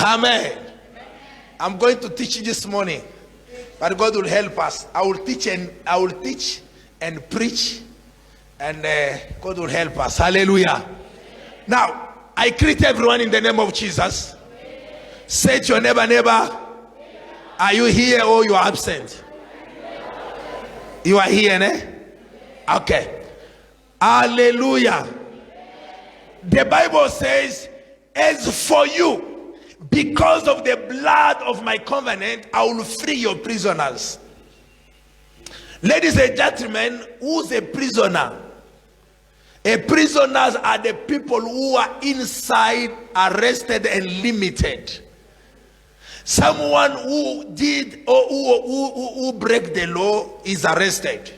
Amen. I'm going to teach this morning, but God will help us. I will teach and preach, and God will help us. Hallelujah. Now, I greet everyone in the name of Jesus. Say to your neighbor, are you here or you are absent? You are here, eh? Okay. Hallelujah. The Bible says, as for you, because of the blood of my covenant, I will free your prisoners. Ladies and gentlemen, who's a prisoner? A prisoners are the people who are inside, arrested and limited. Someone who did or who break the law is arrested.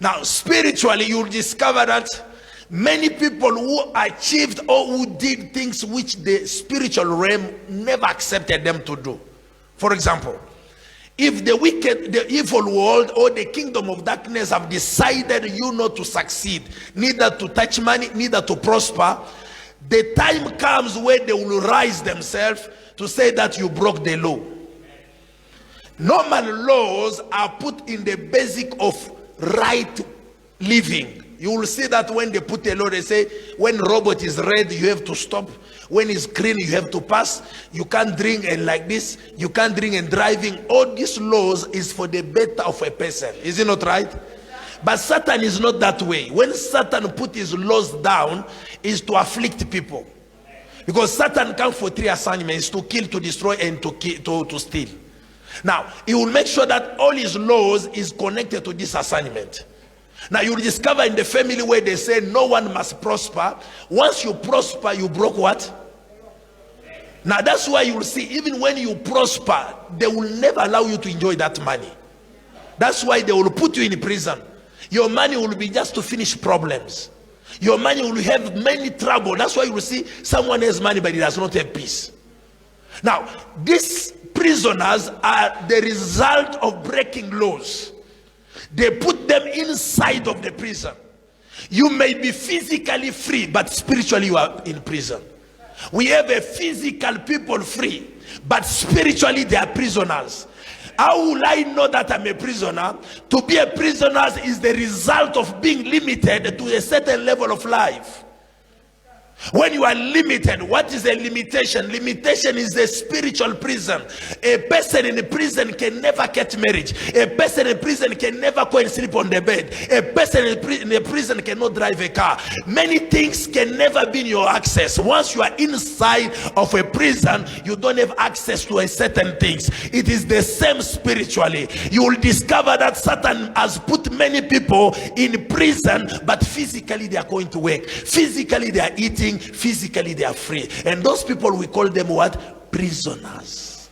Now, spiritually, you'll discover that many people who achieved or who did things which the spiritual realm never accepted them to do. For example, if the wicked, the evil world or the kingdom of darkness have decided you not to succeed, neither to touch money, neither to prosper, the time comes where they will rise themselves to say that you broke the law. Normal laws are put in the basic of right living. You will see that when they put a law, they say when robot is red, you have to stop. When it's green, you have to pass. You can't drink and like this. You can't drink and driving. All these laws is for the better of a person. Is it not right? But Satan is not that way. When Satan put his laws down, is to afflict people. Because Satan comes for 3 assignments: to kill, to destroy, and to steal. Now, he will make sure that all his laws is connected to this assignment. Now, you will discover in the family where they say no one must prosper. Once you prosper, you broke what? Now, that's why you will see, even when you prosper, they will never allow you to enjoy that money. That's why they will put you in prison. Your money will be just to finish problems. Your money will have many trouble. That's why you will see someone has money but he does not have peace. Now, these prisoners are the result of breaking laws. They put them inside of the prison. You may be physically free, but spiritually you are in prison. We have a physical people free, but spiritually they are prisoners. How will I know that I'm a prisoner? To be a prisoner is the result of being limited to a certain level of life. When you are limited, what is a limitation? Limitation is a spiritual prison. A person in a prison can never get married. A person in prison can never go and sleep on the bed. A person in a prison cannot drive a car. Many things can never be in your access. Once you are inside of a prison, you don't have access to a certain things. It is the same spiritually. You will discover that Satan has put many people in prison, but physically they are going to work. Physically they are eating. Physically they are free, and those people we call them what? Prisoners.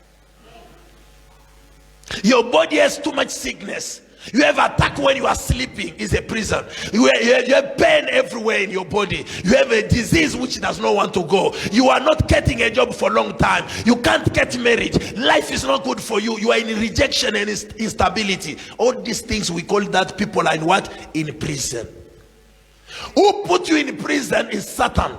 Your body has too much sickness. You have attack when you are sleeping, is a prison. You have pain everywhere in your body. You have a disease which does not want to go. You are not getting a job for a long time. You can't get married. Life is not good for you. You are in rejection and instability. All these things we call that people are in what? In prison. Who put you in prison is Satan.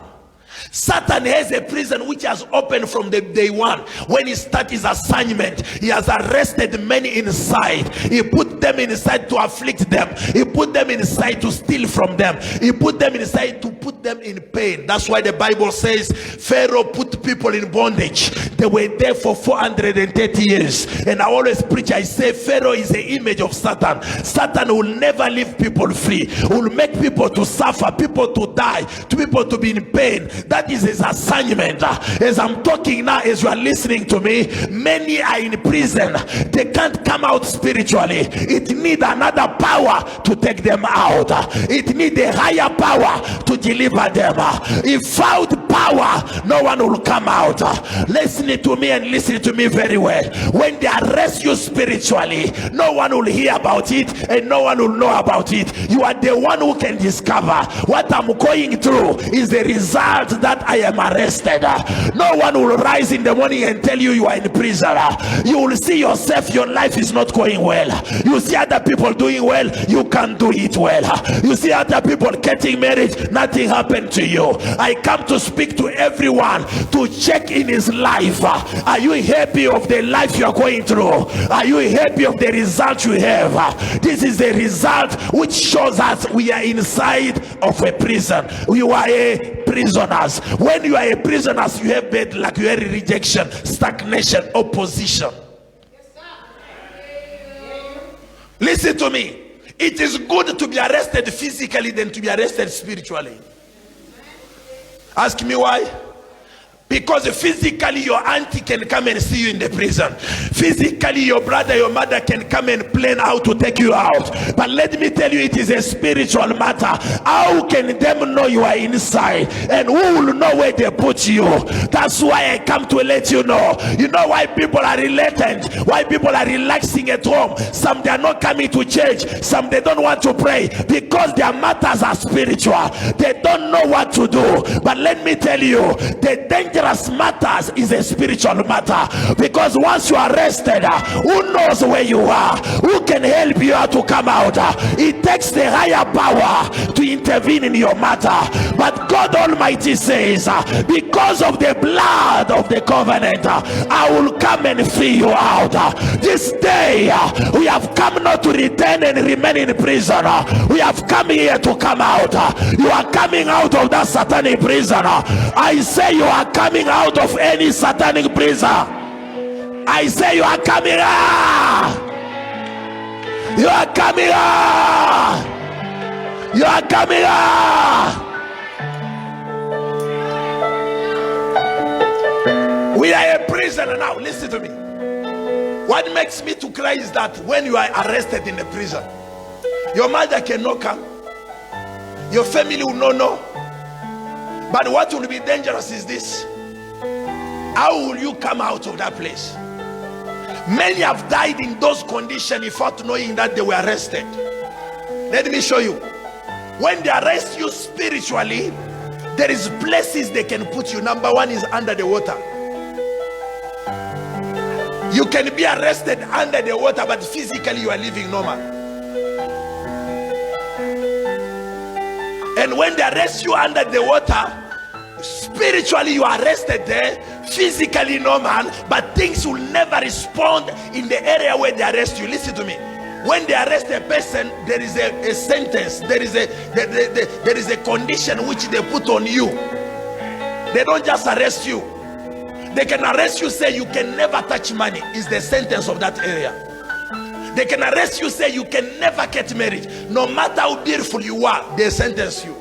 Satan has a prison which has opened from the day one. When he started his assignment, he has arrested many inside. He put them inside to afflict them. He put them inside to steal from them. He put them inside to put them in pain. That's why the Bible says Pharaoh put people in bondage. They were there for 430 years. And I always preach, I say Pharaoh is the image of Satan. Satan will never leave people free. He will make people to suffer, people to die, to people to be in pain. That is his assignment. As I'm talking now, as you are listening to me, many are in prison. They can't come out spiritually. It needs another power to take them out. It needs a higher power to deliver them. Without power, no one will come out. Listen to me and listen to me very well. When they arrest you spiritually, no one will hear about it and no one will know about it. You are the one who can discover what I'm going through is the result that I am arrested. No one will rise in the morning and tell you you are in prison. You will see yourself, your life is not going well. You see other people doing well, you can't do it well. You see other people getting married, nothing happened to you. I come to speak speak to everyone to check in his life. Are you happy of the life you are going through? Are you happy of the result you have? This is the result which shows us we are inside of a prison. You are a prisoners. When you are a prisoner, you have bad luck, you have rejection, stagnation, opposition. Listen to me. It is good to be arrested physically than to be arrested spiritually. Ask me why? Because physically your auntie can come and see you in the prison. Physically your brother, your mother can come and plan how to take you out. But let me tell you, it is a spiritual matter. How can them know you are inside? And who will know where they put you? That's why I come to let you know. You know why people are reluctant? Why people are relaxing at home? Some they are not coming to church. Some they don't want to pray. Because their matters are spiritual. They don't know what to do. But let me tell you, the dangerous matters is a spiritual matter. Because once you are arrested, who knows where you are? Who can help you out to come out? It takes the higher power to intervene in your matter. But God Almighty says, because of the blood of the covenant, I will come and free you out. This day we have come not to return and remain in prison. We have come here to come out. You are coming out of that satanic prison. I say you are coming out of any satanic prison. I say you are coming out. You are coming out. You are coming out. We are a prisoner now. Listen to me. What makes me to cry is that when you are arrested in the prison, your mother cannot come, your family will not know. But what will be dangerous is this: how will you come out of that place? Many have died in those conditions without knowing that they were arrested. Let me show you. When they arrest you spiritually, there is places they can put you. Number one is under the water. You can be arrested under the water, but physically you are living normal. And when they arrest you under the water, spiritually you are arrested there, physically normal, but things will never respond in the area where they arrest you. Listen to me. When they arrest a person, there is a sentence, there is a condition which they put on you. They don't just arrest you. They can arrest you, say you can never touch money, is the sentence of that area. They can arrest you, say you can never get married. No matter how beautiful you are, they sentence you.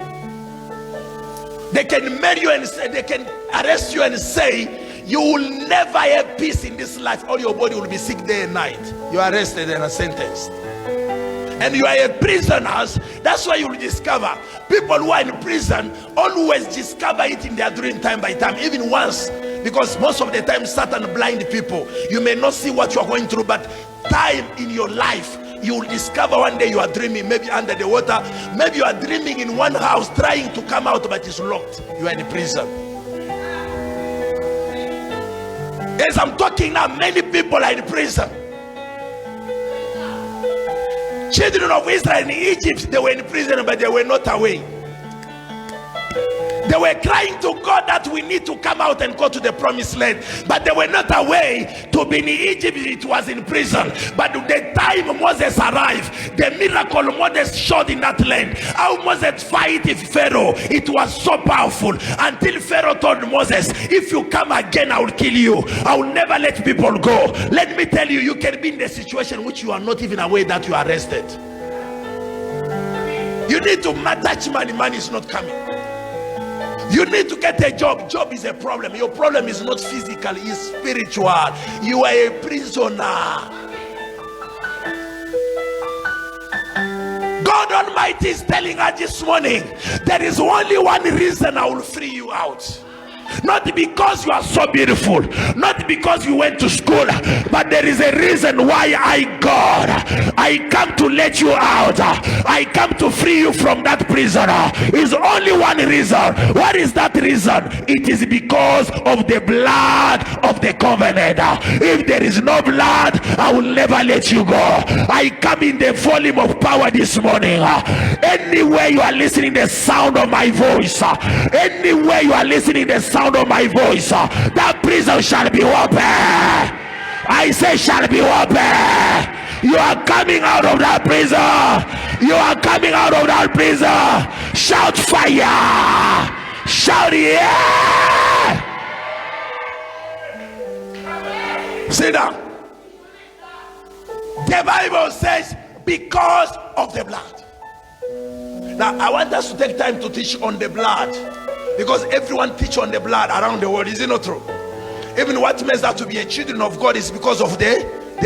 They can marry you and say, they can arrest you and say you will never have peace in this life, or your body will be sick day and night. You are arrested and are sentenced. And you are a prisoner. That's why you will discover people who are in prison always discover it in their dream time by time, even once. Because most of the time Satan blind people. You may not see what you are going through, but time in your life, you will discover one day you are dreaming, maybe under the water, maybe you are dreaming in one house trying to come out, but it's locked. You are in prison. As I'm talking now, many people are in prison. Children of Israel in Egypt, they were in prison, but they were not away. They were crying to God that we need to come out and go to the promised land, but they were not away. To be in Egypt, it was in prison. But the time Moses arrived, the miracle Moses showed in that land, how Moses fight with Pharaoh, it was so powerful, until Pharaoh told Moses, if you come again, I will kill you. I will never let people go. Let me tell you, you can be in the situation which you are not even aware that you are arrested. You need to touch money, money is not coming. You need to get a job. Job is a problem. Your problem is not physical, it's spiritual. You are a prisoner. God Almighty is telling us this morning, there is only one reason I will free you out. Not because you are so beautiful, not because you went to school, but there is a reason why God, I come to let you out. I come to free you from that prisoner. Is only one reason. What is that reason? It is because of the blood of the covenant. If there is no blood, I will never let you go. I come in the volume of power this morning. Anywhere you are listening the sound of my voice, anywhere you are listening the sound of my voice, that prison shall be open. I say shall be open. You are coming out of that prison. You are coming out of that prison. Shout fire. Shout yeah. Sit down. The Bible says because of the blood. Now I want us to take time to teach on the blood, because everyone teach on the blood around the world. Is it not true? Even what makes us to be a children of God is because of the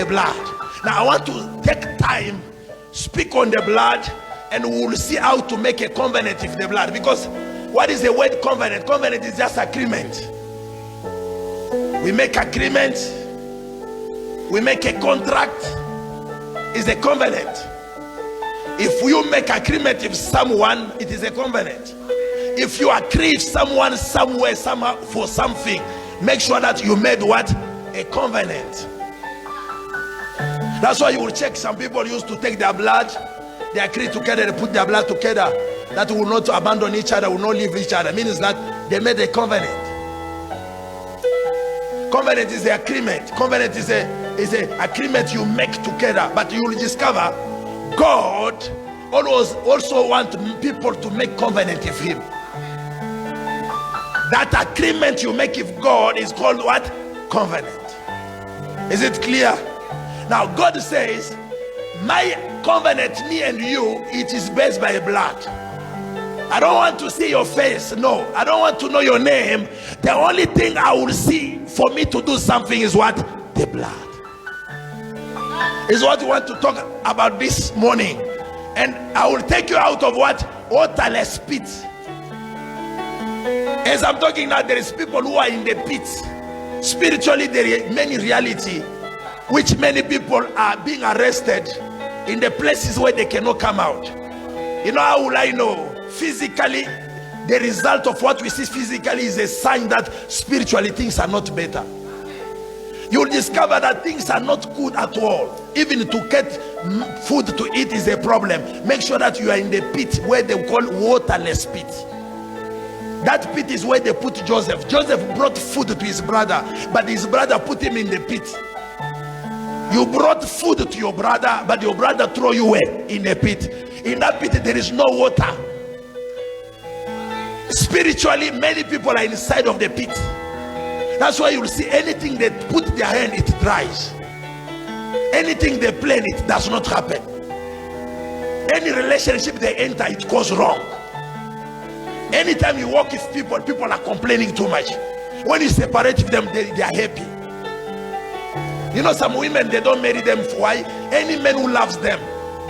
blood. Now I want to take time, speak on the blood, and we will see how to make a covenant with the blood. Because what is the word covenant? Covenant is just agreement. We make agreement, we make a contract, is a covenant. If you make agreement with someone, it is a covenant. If you agree with someone somewhere, somehow for something, make sure that you made what? A covenant. That's why you will check. Some people used to take their blood, they agree together, they put their blood together, that will not abandon each other, will not leave each other. Means that they made a covenant. Covenant is the agreement. Covenant is a agreement you make together. But you will discover God always also wants people to make covenant with him. That agreement you make with God is called what? Covenant. Is it clear? Now God says, my covenant, me and you, it is based by blood. I don't want to see your face. No, I don't want to know your name. The only thing I will see for me to do something is what? The blood. Is what we want to talk about this morning. And I will take you out of what? Waterless pit. As I'm talking now, there is people who are in the pit. Spiritually, there is many reality, which many people are being arrested in the places where they cannot come out. You know, how will I know? Physically, the result of what we see physically is a sign that spiritually things are not better. You will discover that things are not good at all. Even to get food to eat is a problem. Make sure that you are in the pit where they call waterless pit. That pit is where they put Joseph. Joseph brought food to his brother, but his brother put him in the pit. You brought food to your brother, but your brother throw you away in a pit. In that pit there is no water. Spiritually, many people are inside of the pit. That's why you will see anything they put their hand, it dries. Anything they plan, it does not happen. Any relationship they enter, it goes wrong. Anytime you walk with people, people are complaining too much. When you separate with them, they are happy. You know, some women, they don't marry them. Why? Any man who loves them,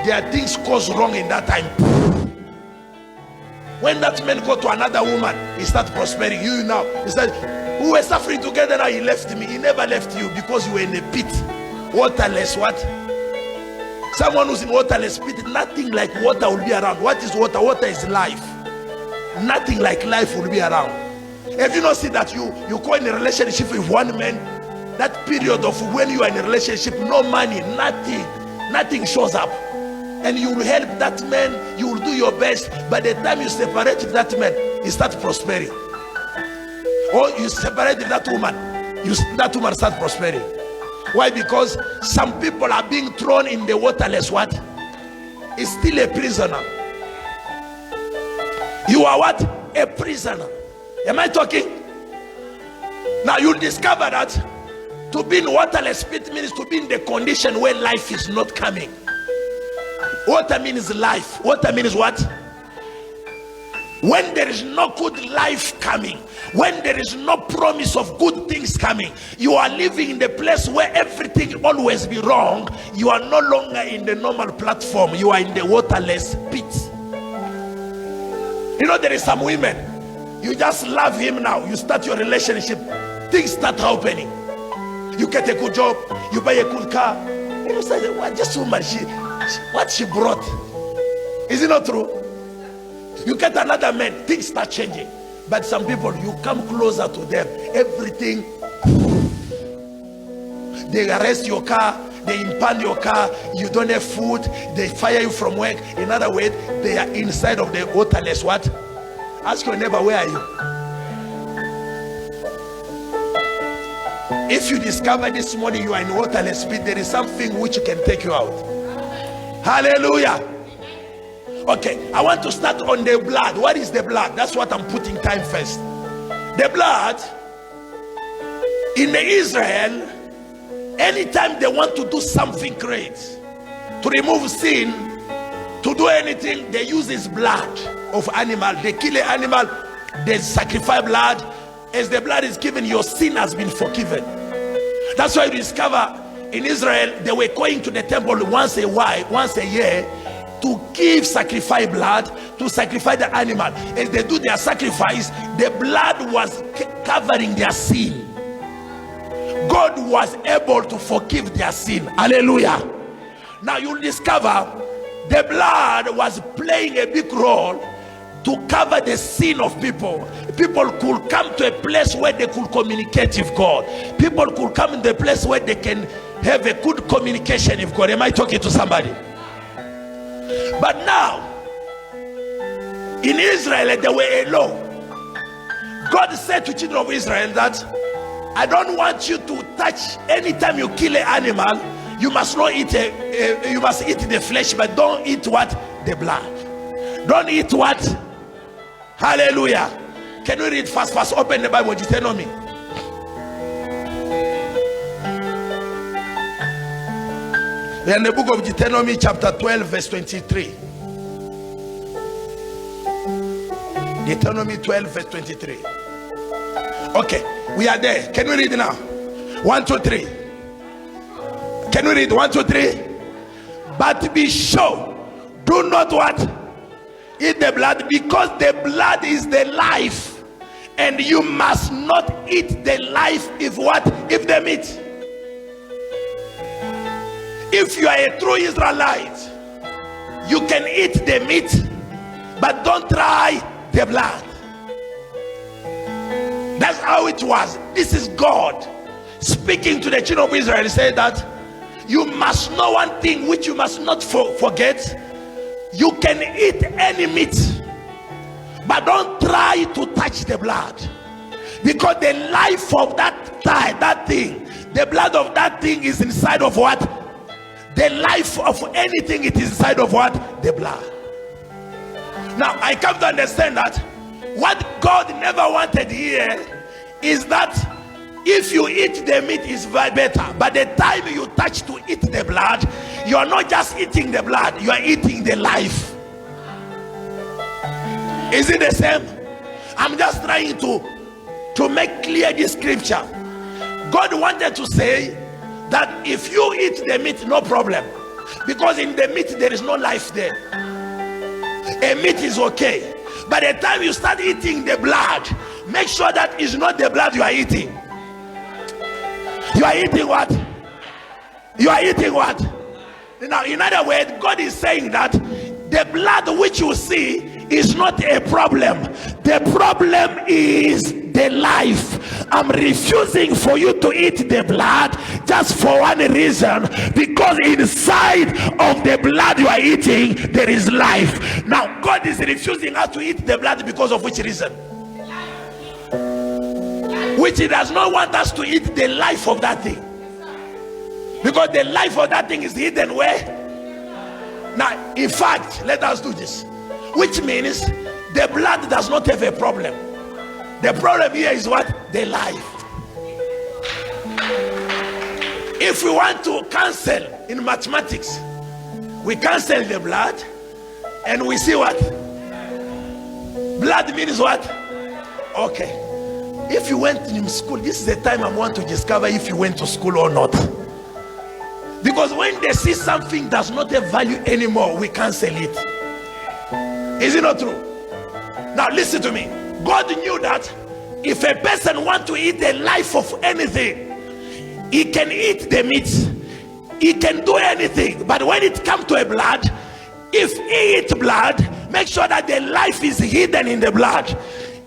their things goes wrong in that time. When that man go to another woman, he start prospering. You now, he said, we were suffering together, now he left me. He never left you because you were in a pit. Waterless what? Someone who's in waterless pit, nothing like water will be around. What is water? Water is life. Nothing like life will be around. If you not see that you go in a relationship with one man, that period of when you are in a relationship, no money, nothing shows up. And you will help that man, you will do your best. By the time you separate with that man, he starts prospering. Or you separate with that woman, that woman starts prospering. Why? Because some people are being thrown in the waterless what? Is still a prisoner. You are what? A prisoner. Am I talking? Now you'll discover that to be in waterless pit means to be in the condition where life is not coming. Water means life. Water means what? When there is no good life coming, when there is no promise of good things coming, you are living in the place where everything always be wrong. You are no longer in the normal platform. You are in the waterless pit. You know, there is some women, you just love him now, you start your relationship, things start happening. You get a good job, you buy a good car, and you say, what just woman, what she brought, is it not true? You get another man, things start changing. But some people, you come closer to them, everything they arrest your car, they impound your car, you don't have food, they fire you from work. In other words, they are inside of the waterless what? Ask your neighbor, where are you? If you discover this morning you are in waterless pit, there is something which can take you out. Hallelujah. Okay, I want to start on the blood. What is the blood? That's what I'm putting time first. The blood in the Israel, anytime they want to do something great, to remove sin, to do anything, they use this blood of animal. They kill an animal, they sacrifice blood. As the blood is given, your sin has been forgiven. That's why you discover in Israel they were going to the temple once a year to give sacrifice blood, to sacrifice the animal. As they do their sacrifice, the blood was covering their sin. God was able to forgive their sin. Hallelujah. Now you'll discover the blood was playing a big role to cover the sin of people. People could come to a place where they could communicate with God. People could come to a place where they can have a good communication with God. Am I talking to somebody? But now, in Israel, there were a law. God said to children of Israel that I don't want you to touch, anytime you kill an animal, you must not eat you must eat the flesh, but don't eat what? The blood. Don't eat what? Hallelujah. Can we read fast? Open the Bible, Deuteronomy. We are in the book of Deuteronomy chapter 12 verse 23. Deuteronomy 12 verse 23. Okay, we are there. Can we read now? 1, 2, 3. Can we read 1, 2, 3? But be sure, do not what? Eat the blood, because the blood is the life, and you must not eat the life if what? If the meat. If you are a true Israelite, you can eat the meat, but don't try the blood. That's how it was. This is God speaking to the children of Israel. He said that you must know one thing which you must not forget. You can eat any meat, but don't try to touch the blood, because the life of that thing, the blood of that thing is inside of what? The life of anything, it is inside of what? The blood. Now I come to understand that what God never wanted here is that if you eat the meat is better, but the time you touch to eat the blood, you are not just eating the blood, you are eating the life. Is it the same? I'm just trying to make clear this scripture. God wanted to say that if you eat the meat, no problem, because in the meat there is no life there. A meat is okay, but the time you start eating the blood, make sure that is not the blood you are eating. You are eating what? You are eating what? Now, in other words, God is saying that the blood which you see is not a problem. The problem is the life. I'm refusing for you to eat the blood just for one reason, because inside of the blood you are eating there is life. Now God is refusing us to eat the blood because of which reason? Which He does not want us to eat the life of that thing, because the life of that thing is hidden where? Now in fact, let us do this, which means the blood does not have a problem. The problem here is what? The life. If we want to cancel in mathematics, we cancel the blood and we see what? Blood means what? Okay. If you went in school, this is the time I want to discover if you went to school or not. Because when they see something does not have value anymore, we cancel it. Is it not true? Now listen to me. God knew that if a person wants to eat the life of anything, he can eat the meat, he can do anything. But when it comes to a blood, if he eats blood, make sure that the life is hidden in the blood.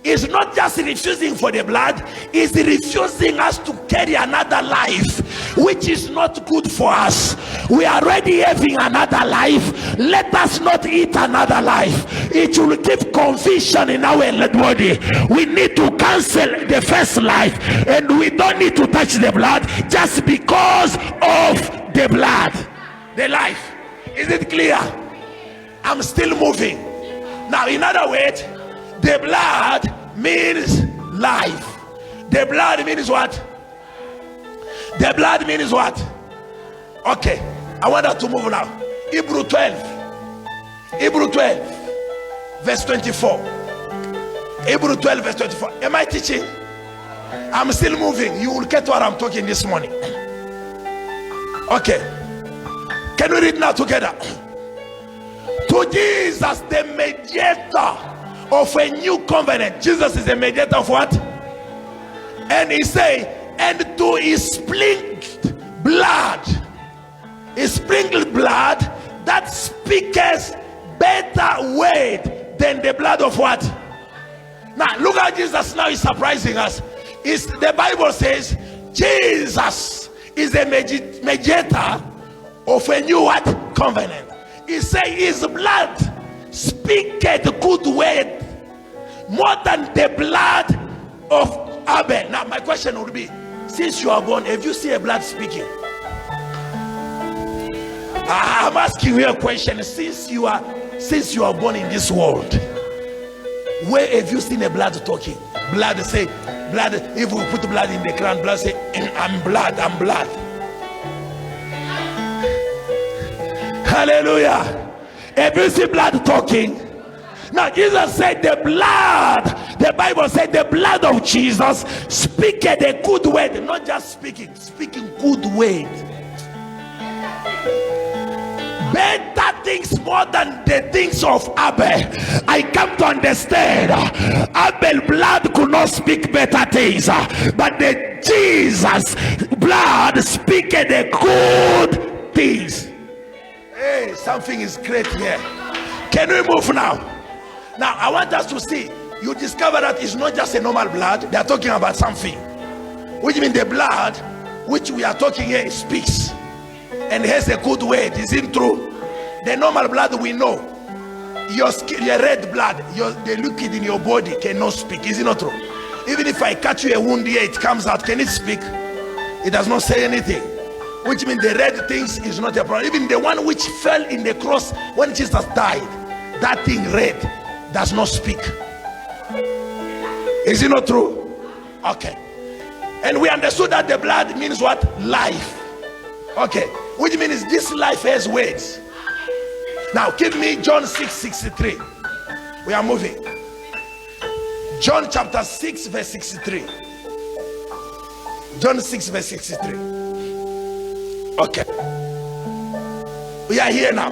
It's not just refusing for the blood, it's refusing us to carry another life. which is not good for us. We are already having another life. Let us not eat another life. It will give confusion in our body. We need to cancel the first life, and we don't need to touch the blood just because of the blood. The life. Is it clear? I'm still moving. Now, in other words, the blood means life. The blood means what? The blood means what? Okay, I want us to move now. Hebrew 12. Hebrew 12, verse 24. Hebrew 12, verse 24. Am I teaching? I'm still moving. You will get what I'm talking this morning. Okay. Can we read now together? To Jesus, the mediator of a new covenant. Jesus is the mediator of what? And he say, and to his sprinkled blood, that speaketh better word than the blood of what? Now look at Jesus. Now he's surprising us. The Bible says Jesus is a mediator of a new what? Covenant. He say his blood speaketh good word more than the blood of Abel. Now my question would be, since you are born, have you seen a blood speaking? I'm asking you a question. Since you are born in this world, where have you seen a blood talking? Blood say, blood, if we put blood in the ground, blood say, I'm blood. Hallelujah. Have you seen blood talking? Now Jesus said the blood, the Bible said the blood of Jesus speaketh a good word. Not just speaking good word. Better things more than the things of Abel. I come to understand Abel's blood could not speak better things, but the Jesus blood speaketh the good things. Hey, something is great here. Can we move now? Now I want us to see, you discover that it's not just a normal blood. They are talking about something, which means the blood which we are talking here speaks and has a good word. Is it true? The normal blood we know, your skin, your red blood, the liquid in your body cannot speak. Is it not true? Even if I cut you a wound here, it comes out. Can it speak? It does not say anything, which means the red things is not a problem. Even the one which fell in the cross when Jesus died, that thing red does not speak. Is it not true? Okay. And we understood that the blood means what? Life. Okay. Which means this life has words. Now give me John 6:63. We are moving. John chapter 6 verse 63. John 6 verse 63. Okay. We are here now.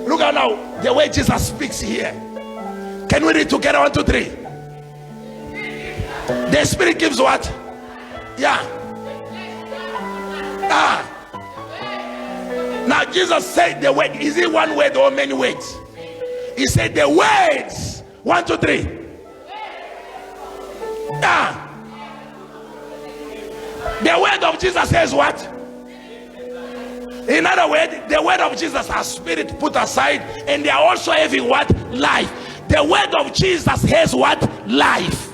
Look at now the way Jesus speaks here. Can we read together? 1, 2, 3. The Spirit gives what? Yeah. Now Jesus said the word. Is it one word or many words? He said the words. 1, 2, 3. The word of Jesus says what? In other words, the word of Jesus has spirit put aside, and they are also having what? Life. The word of Jesus has what? Life.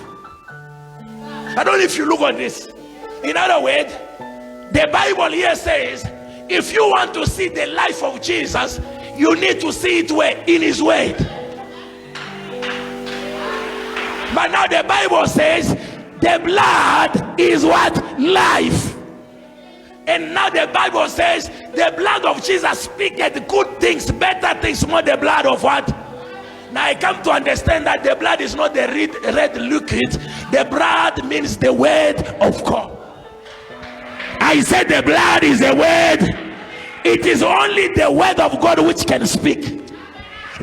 I don't know if you look at this. In other words, the Bible here says, if you want to see the life of Jesus, you need to see it where? In his word. But now the Bible says the blood is what? Life. And now the Bible says the blood of Jesus speaketh good things, better things, more the blood of what? Now I come to understand that the blood is not the red liquid. The blood means the word of God. I said the blood is a word. It is only the word of God which can speak.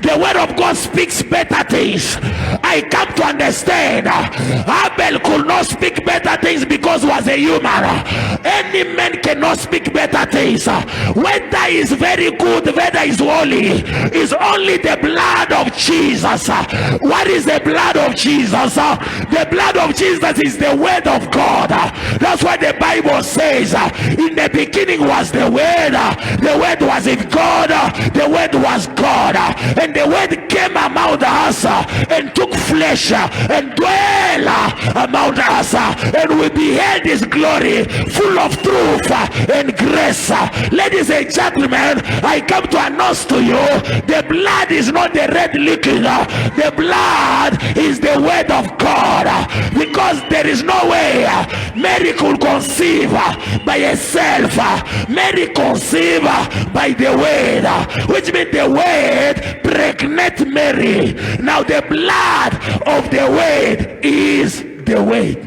The word of God speaks better things. I come to understand Abel could not speak better things because he was a human. Any man cannot speak better things. Whether is very good, whether is holy, is only the blood of Jesus. What is the blood of Jesus? The blood of Jesus is the word of God. That's why the Bible says in the beginning was the word was with God, the word was God, and the word came among us and took flesh and dwell among us, and we beheld his glory, full of truth and grace. Ladies and gentlemen, I come to announce to you, the blood is not the red liquid, the blood is the word of God, because there is no way Mary could conceive by herself. Mary conceived by the word, which means the word pregnant Mary. Now the blood of the word is the word.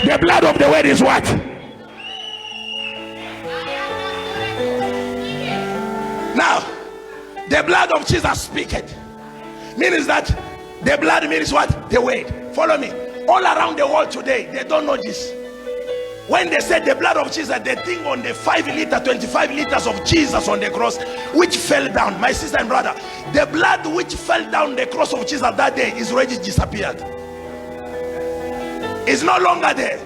The blood of the word is what? Now, the blood of Jesus speaketh. Means that the blood means what? The word. Follow me. All around the world today, they don't know this. When they said the blood of Jesus, they think on the 25 liters of Jesus on the cross, which fell down. My sister and brother, the blood which fell down the cross of Jesus that day is already disappeared. It's no longer there.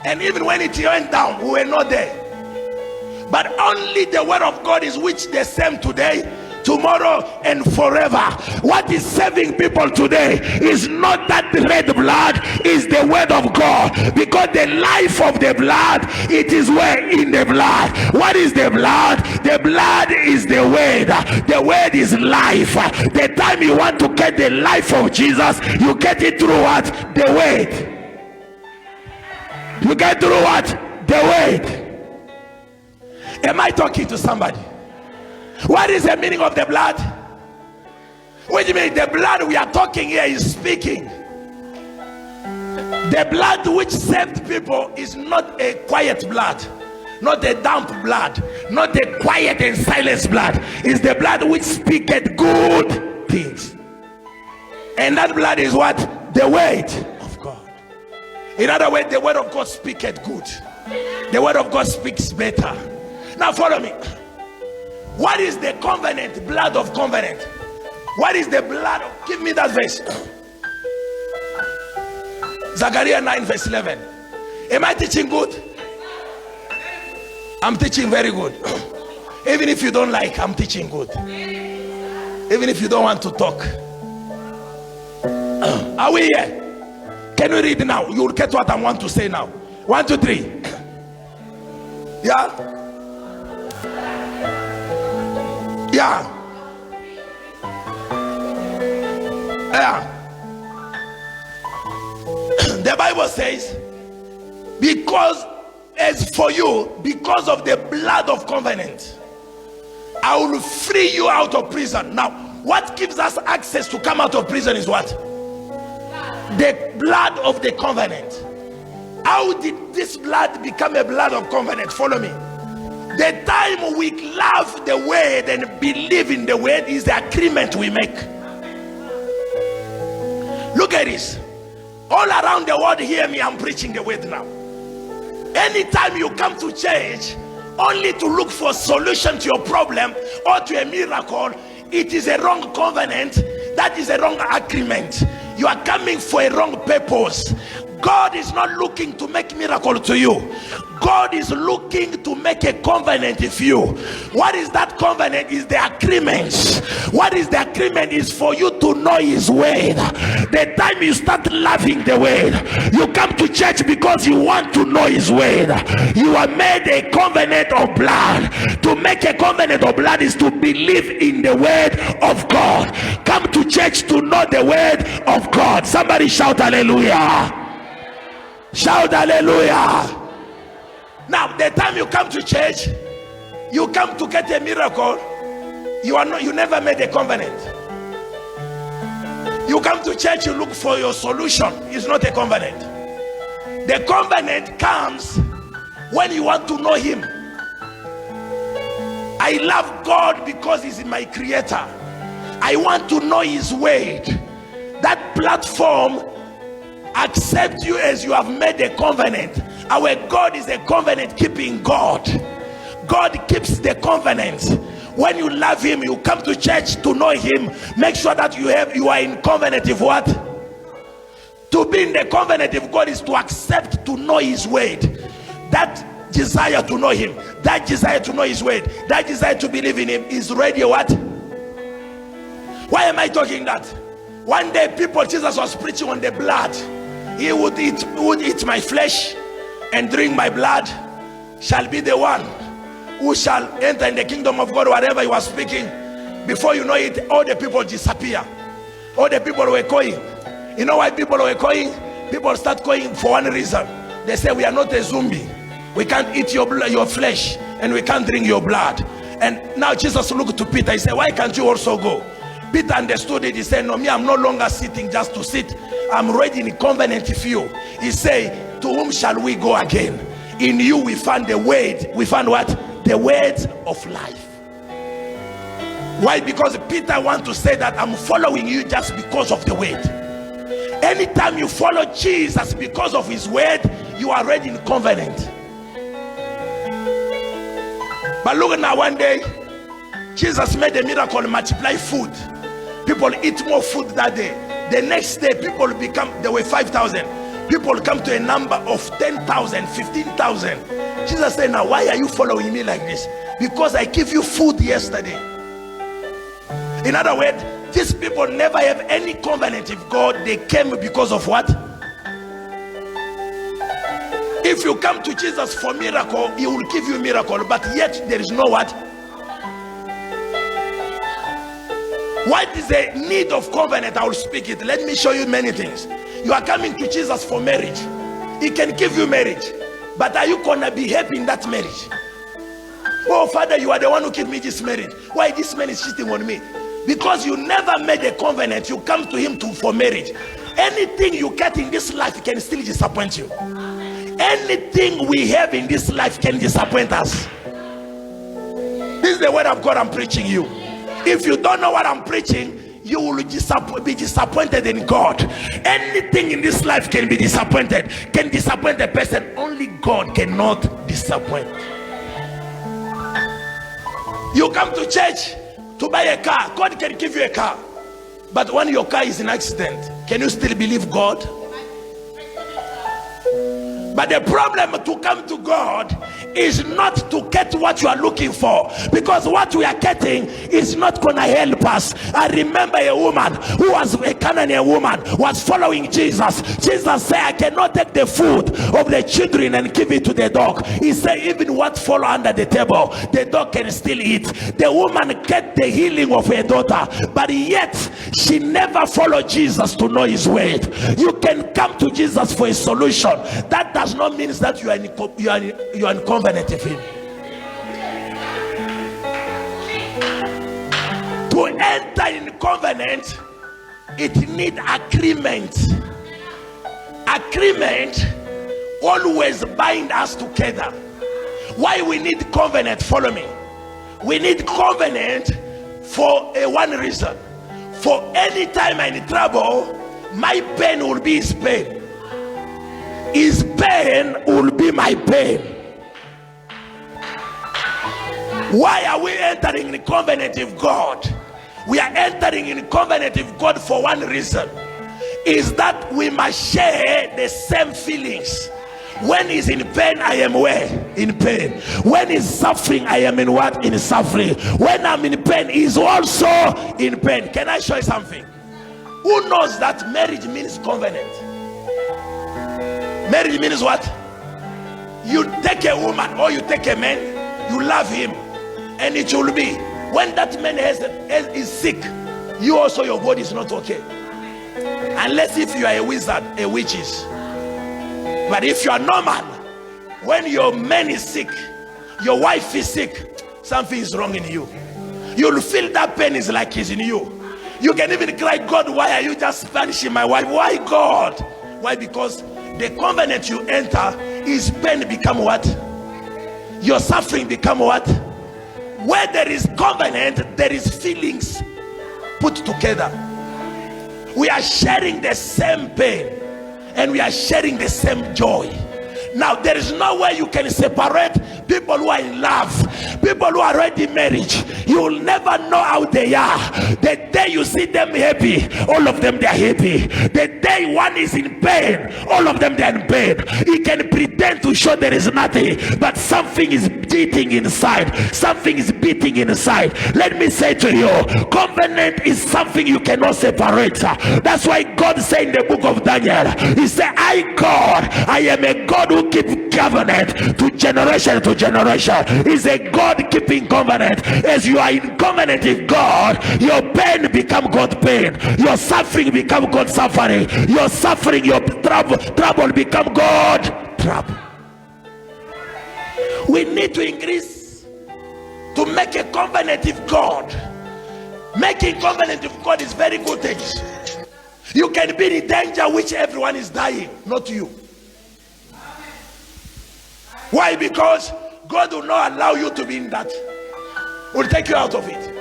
And even when it went down, we were not there. But only the word of God is which the same today, tomorrow, and forever. What is saving people today is not that red blood, is the word of God, because the life of the blood, it is where in the blood. What is the blood? The blood is the word. The word is life. The time you want to get the life of Jesus, you get it through what? The word. You get through what? The word. Am I talking to somebody? What is the meaning of the blood? What do you mean? The blood we are talking here is speaking. The blood which saved people is not a quiet blood, not a damp blood, not a quiet and silent blood. It's the blood which speaketh good things. And that blood is what? The word of God. In other words, the word of God speaketh good. The word of God speaks better. Now follow me. What is the covenant? Blood of covenant. What is the blood of? Give me that verse. Zechariah 9 verse 11. Am I teaching good? I'm teaching very good. Even if you don't like, I'm teaching good. Even if you don't want to talk. Are we here? Can we read now? You'll get what I want to say now. 1, 2, 3. Yeah. Yeah. Yeah. The Bible says, because as for you, because of the blood of covenant, I will free you out of prison. Now, what gives us access to come out of prison is what? The blood of the covenant. How did this blood become a blood of covenant? Follow me. The time we love the word and believe in the word is the agreement we make. Look at this. All around the world, hear me, I'm preaching the word now. Anytime you come to church only to look for a solution to your problem or to a miracle, it is a wrong covenant. That is a wrong agreement. You are coming for a wrong purpose. God is not looking to make miracle to you. God is looking to make a covenant with you. What is that covenant? Is the agreement. What is the agreement? Is for you to know his word. The time you start loving the word, you come to church because you want to know his word. You are made a covenant of blood. To make a covenant of blood is to believe in the word of God. Come to church to know the word of God. Somebody shout hallelujah. Shout hallelujah. Now, the time you come to church, you come to get a miracle, you never made a covenant. You come to church, you look for your solution. It's not a covenant. The covenant comes when you want to know him. I love God because he's my creator. I want to know his word. That platform accepts you as you have made a covenant. Our God is a covenant keeping God. God keeps the covenant. When you love him, you come to church to know him. Make sure that you are in covenant with what? To be in the covenant of God is to accept, to know his word. That desire to know him, that desire to know his word, that desire to believe in him is ready. What? Why am I talking that? One day Jesus was preaching on the blood. He would eat my flesh and drink my blood, shall be the one who shall enter in the kingdom of God. Whatever he was speaking, before you know it, all the people disappear. All the people were going. You know why people were going? People start going for one reason. They say, we are not a zombie. We can't eat your blood, your flesh, and we can't drink your blood. And now Jesus looked to Peter. He said, why can't you also go? Peter understood it. He said, no, me, I'm no longer sitting just to sit. I'm ready in covenant with you. He said, to whom shall we go again? In you we found the word. We found what? The words of life. Why? Because Peter wants to say that I'm following you just because of the word. Anytime you follow Jesus because of his word, you are already in covenant. But look now, one day Jesus made a miracle, multiply food. People eat more food that day. The next day there were 5,000. People come to a number of 10,000, 15,000. Jesus said, now why are you following me like this? Because I give you food yesterday. In other words, these people never have any covenant with God. They came because of what? If you come to Jesus for miracle, he will give you a miracle, but yet there is no what? What is the need of covenant? I will speak it. Let me show you many things. You are coming to Jesus for marriage. He can give you marriage, but are you gonna be happy in that marriage? Oh Father, you are the one who gave me this marriage. Why this man is cheating on me? Because you never made a covenant. You come to him for marriage. Anything you get in this life can still disappoint you. Anything we have in this life can disappoint us. This is the word of God I'm preaching you. If you don't know what I'm preaching, you will be disappointed in God. Anything in this life can be disappointed, can disappoint a person. Only God cannot disappoint. You come to church to buy a car. God can give you a car, but when your car is in accident, can you still believe God? But the problem to come to God is not to get what you are looking for, because what we are getting is not gonna help us. I remember a woman who was a Canaanite woman, was following Jesus. Jesus said, I cannot take the food of the children and give it to the dog. He said, even what follow under the table, the dog can still eat. The woman get the healing of her daughter, but yet she never followed Jesus to know his word. You can come to Jesus for a solution. That does not mean that you are in covenant with him. To enter in covenant, it needs agreement. Agreement always bind us together. Why we need covenant? Follow me. We need covenant for one reason. For any time I'm in trouble, my pain will be his pain. His pain will be my pain. Why are we entering in covenant with God? We are entering in covenant with God for one reason, is that we must share the same feelings. When he's in pain, I am where? In pain. When he's suffering, I am in what? In suffering. When I'm in pain, he's also in pain. Can I show you something? Who knows that marriage means covenant? Marriage means what? You take a woman or you take a man, you love him, and it will be when that man is sick, you also, your body is not okay, unless if you are a wizard, a witches. But if you are normal, when your man is sick, your wife is sick, something is wrong in you. You'll feel that pain is like it's in you. You can even cry, God, why are you just punishing my wife? Why, God? Why? Because the covenant you enter is pain become what? Your suffering become what? Where there is covenant, there is feelings. put together. We are sharing the same pain and we are sharing the same joy. Now there is no way you can separate people who are in love, people who are already married. You will never know how they are. The day you see them happy, all of them they are happy. The day one is in pain, all of them they are in pain. He can pretend to show there is nothing, but something is beating inside. Something is beating inside. Let me say to you, covenant is something you cannot separate. That's why God said in the book of Daniel, he said, I God, I am a God who keep covenant to generation to generation. Is a God keeping covenant. As you are in covenant with God, your pain become God pain, your suffering become God suffering, your suffering, your trouble become God trouble. We need to increase to make a covenant with God. Making covenant with God is very good thing. You can be in danger which everyone is dying, not you. Why? Because God will not allow you to be in that. Will take you out of it.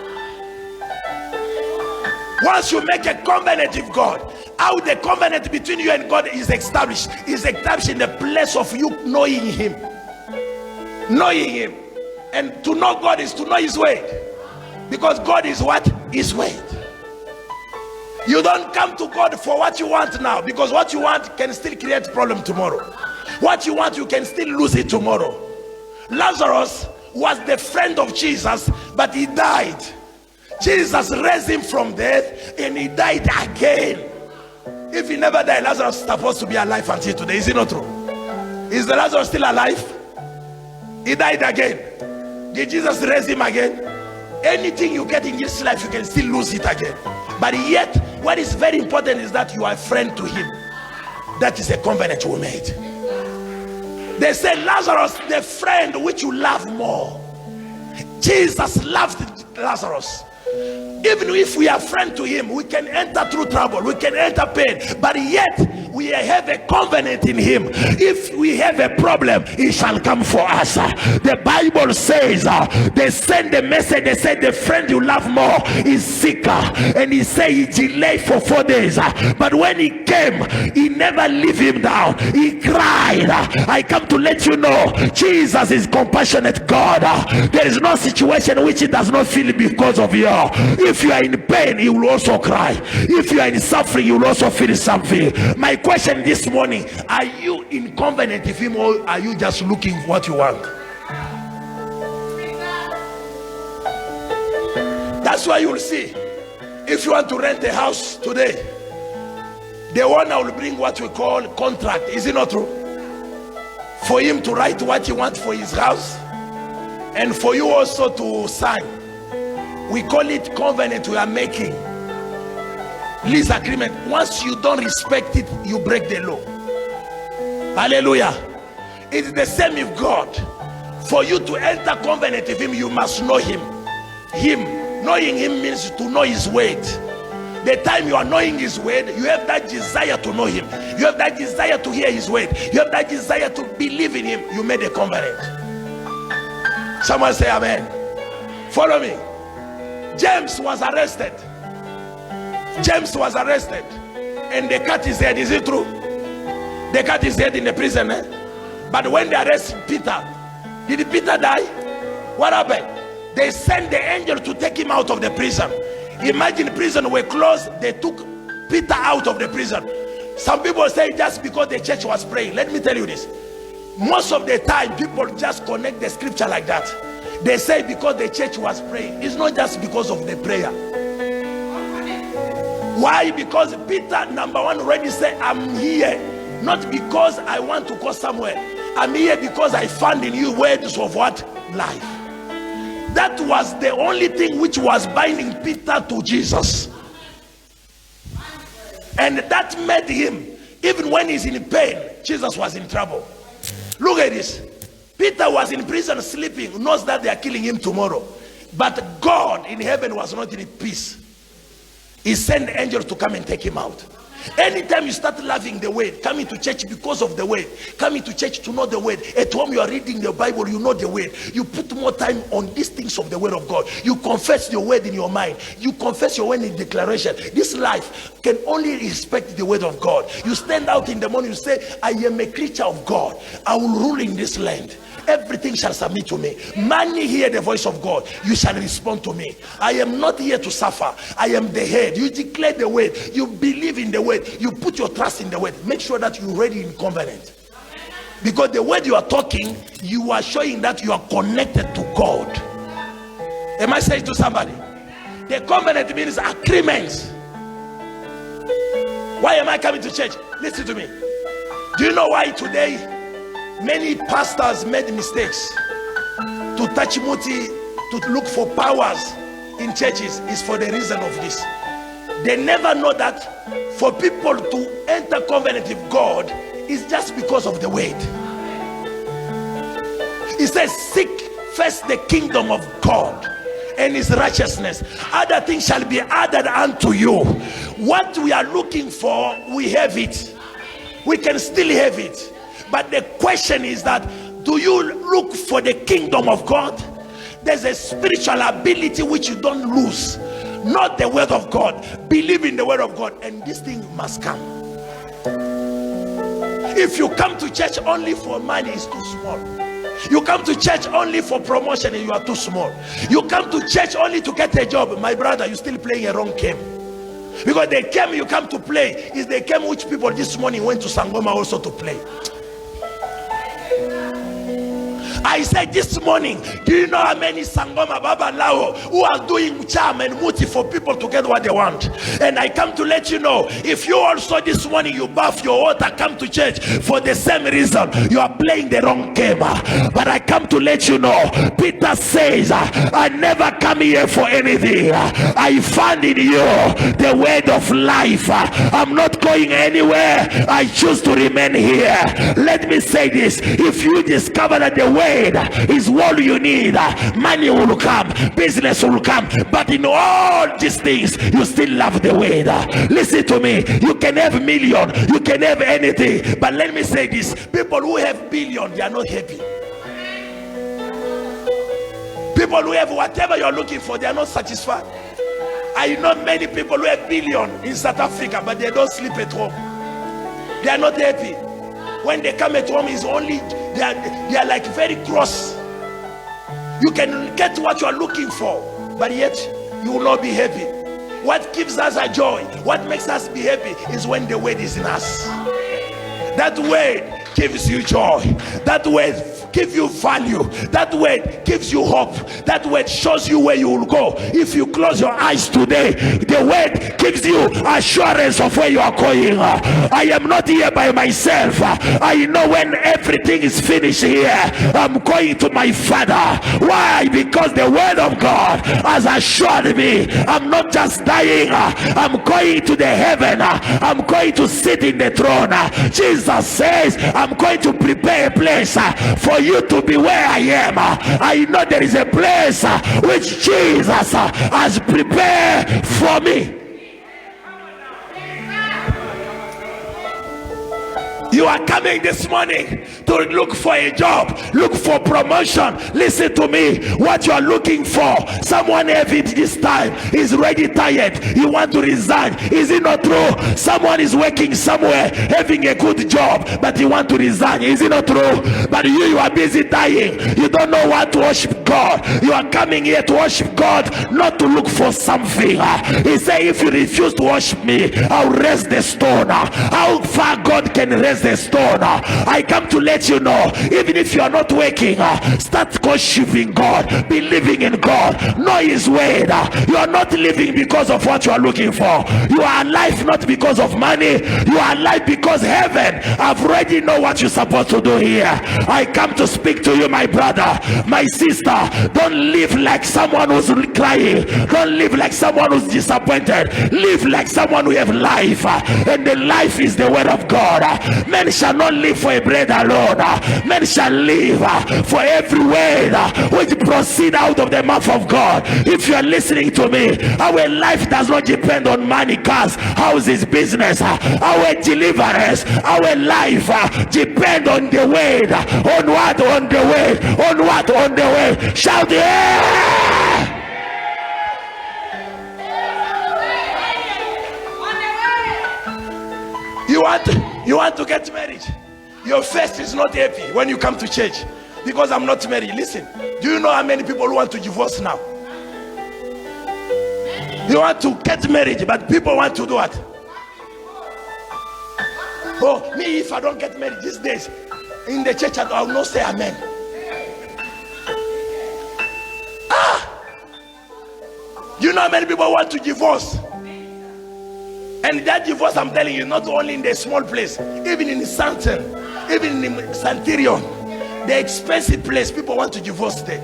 Once you make a covenant with God, how the covenant between you and God is established in the place of you knowing him. Knowing him. And to know God is to know his word. Because God is what? His word. You don't come to God for what you want now, because what you want can still create problem tomorrow. What you want, you can still lose it tomorrow. Lazarus was the friend of Jesus, but he died. Jesus raised him from death and he died again. If he never died, Lazarus is supposed to be alive until today. Is it not true? Is the Lazarus still alive? He died again. Did Jesus raise him again? Anything you get in this life, you can still lose it again. But yet, what is very important is that you are a friend to him. That is a covenant we made. They say, Lazarus, the friend which you love more. Jesus loved Lazarus. Even if we are friend to him, we can enter through trouble, we can enter pain, but yet we have a covenant in him. If we have a problem, he shall come for us. The Bible says, they send a message, they said the friend you love more is sick, and he said he delayed for 4 days, but when he came, he never leave him down. He cried. I come to let you know, Jesus is compassionate God. There is no situation which he does not feel because of you. If you are in pain, he will also cry. If you are in suffering, you will also feel something. My question this morning, are you in covenant with him, or are you just looking for what you want? That's why you will see, if you want to rent a house today, the owner will bring what we call contract. Is it not true? For him to write what he wants for his house, and for you also to sign. We call it covenant. We are making lease agreement. Once you don't respect it, you break the law. Hallelujah. It's the same with God. For you to enter covenant with him, you must know him. Knowing him means to know his word. The time you are knowing his word, you have that desire to know him. You have that desire to hear his word. You have that desire to believe in him. You made a covenant. Someone say amen. Follow me. James was arrested. James was arrested, and they cut his head. Is it true? They cut his head in the prison, But when they arrested Peter, did Peter die? What happened? They sent the angel to take him out of the prison. Imagine, prison were closed. They took Peter out of the prison. Some people say just because the church was praying. Let me tell you this. Most of the time, people just connect the scripture like that. They say because the church was praying. It's not just because of the prayer. Why? Because Peter, number one, already said, I'm here not because I want to go somewhere. I'm here because I found in you words of what? Life. That was the only thing which was binding Peter to Jesus. And that made him, even when he's in pain, Jesus was in trouble. Look at this. Peter was in prison sleeping, knows that they are killing him tomorrow. But God in heaven was not in peace. He sent angels to come and take him out. Anytime you start loving the word, coming to church because of the word, coming to church to know the word, at home you are reading the Bible, you know the word, you put more time on these things of the word of God, you confess your word in your mind, you confess your word in declaration. This life can only respect the word of God. You stand out in the morning, you say, I am a creature of God, I will rule in this land. Everything shall submit to me. Money, hear the voice of God, you shall respond to me. I am not here to suffer, I am the head. You declare the word, you believe in the word, you put your trust in the word. Make sure that you're ready in covenant, because the word you are talking, you are showing that you are connected to God. Am I saying to somebody? The covenant means agreements. Why am I coming to church? Listen to me. Do you know why today many pastors made mistakes to touch muti, to look for powers in churches? Is for the reason of this. They never know that for people to enter covenant with God is just because of the word. He says, seek first the kingdom of God and his righteousness, other things shall be added unto you. What we are looking for, we have it. We can still have it. But the question is that, do you look for the kingdom of God? There's a spiritual ability which you don't lose, not the word of God. Believe in the word of God, and this thing must come. If you come to church only for money, it's too small. You come to church only for promotion, and you are too small. You come to church only to get a job, my brother, you're still playing a wrong game. Because the game you come to play is the game which people this morning went to Sangoma also to play. I said this morning, do you know how many Sangoma Babalao who are doing charm and muti for people to get what they want? And I come to let you know, if you also this morning you bath your water, come to church for the same reason, you are playing the wrong game. But I come to let you know, Peter says, I never come here for anything. I found in you the word of life. I'm not going anywhere. I choose to remain here. Let me say this, if you discover that the word is all you need, money will come, business will come, but in all these things you still love the word. Listen to me, you can have million, you can have anything, but let me say this, people who have billion, they are not happy. People who have whatever you are looking for, they are not satisfied. I know many people who have billion in South Africa, but they don't sleep at home. They are not happy. When they come at home, is only they are like very cross. You can get what you are looking for, but yet you will not be happy. What gives us a joy, what makes us be happy, is when the word is in us. That word gives you joy. That word gives you value. That word gives you hope. That word shows you where you will go. If you close your eyes today, the word gives you assurance of where you are going. I am not here by myself. I know when everything is finished here, I'm going to my Father. Why? Because the word of God has assured me I'm not just dying, I'm going to the heaven. I'm going to sit in the throne. Jesus says, I'm going to prepare a place for you to be where I am. I know there is a place which Jesus has prepared for me. You are coming this morning to look for a job, look for promotion. Listen to me, what you are looking for, someone have it this time, is ready tired, you want to resign. Is it not true? Someone is working somewhere, having a good job, but you want to resign. Is it not true? But you are busy dying, you don't know what to worship God. You are coming here to worship God, not to look for something. He said, if you refuse to worship me, I'll raise the stone. How far God can raise the stone? I come to let you know, even if you are not working, start worshiping God, believing in God, know his word. You are not living because of what you are looking for. You are alive not because of money. You are alive because heaven I've already know what you're supposed to do here. I come to speak to you, my brother, my sister. Don't live like someone who's crying. Don't live like someone who's disappointed. Live like someone who have life, and the life is the word of God. Men shall not live for a bread alone. Men shall live for every word which proceed out of the mouth of God. If you are listening to me, our life does not depend on money, cars, houses, business. Our deliverance, our life depend on the word. On what? On the word. On what? On the word. Shout yeah! You want to get married. Your face is not happy when you come to church because I'm not married. Listen, do you know how many people who want to divorce now? You want to get married, but people want to do what? Oh, me, if I don't get married these days in the church, I will not say amen. You know how many people want to divorce? And that divorce, I'm telling you, not only in the small place, even in Santon, even in Santerion, the expensive place, people want to divorce there.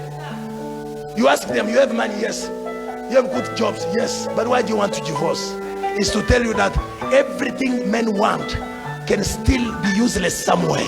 You ask them, you have money? Yes. You have good jobs? Yes. But why do you want to divorce? It's to tell you that everything men want can still be useless somewhere,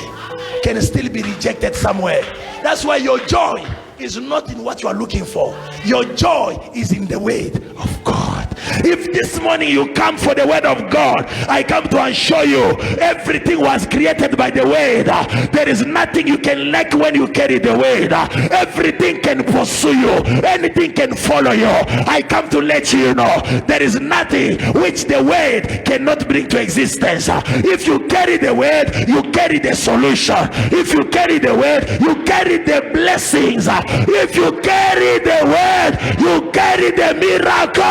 can still be rejected somewhere. That's why your joy is not in what you are looking for. Your joy is in the word of God. If this morning you come for the word of God, I come to assure you everything was created by the word. There is nothing you can lack when you carry the word. Everything can pursue you, anything can follow you. I come to let you know there is nothing which the word cannot bring to existence. If you carry the word, you carry the solution. If you carry the word, you carry the blessings. If you carry the word, you carry the miracle.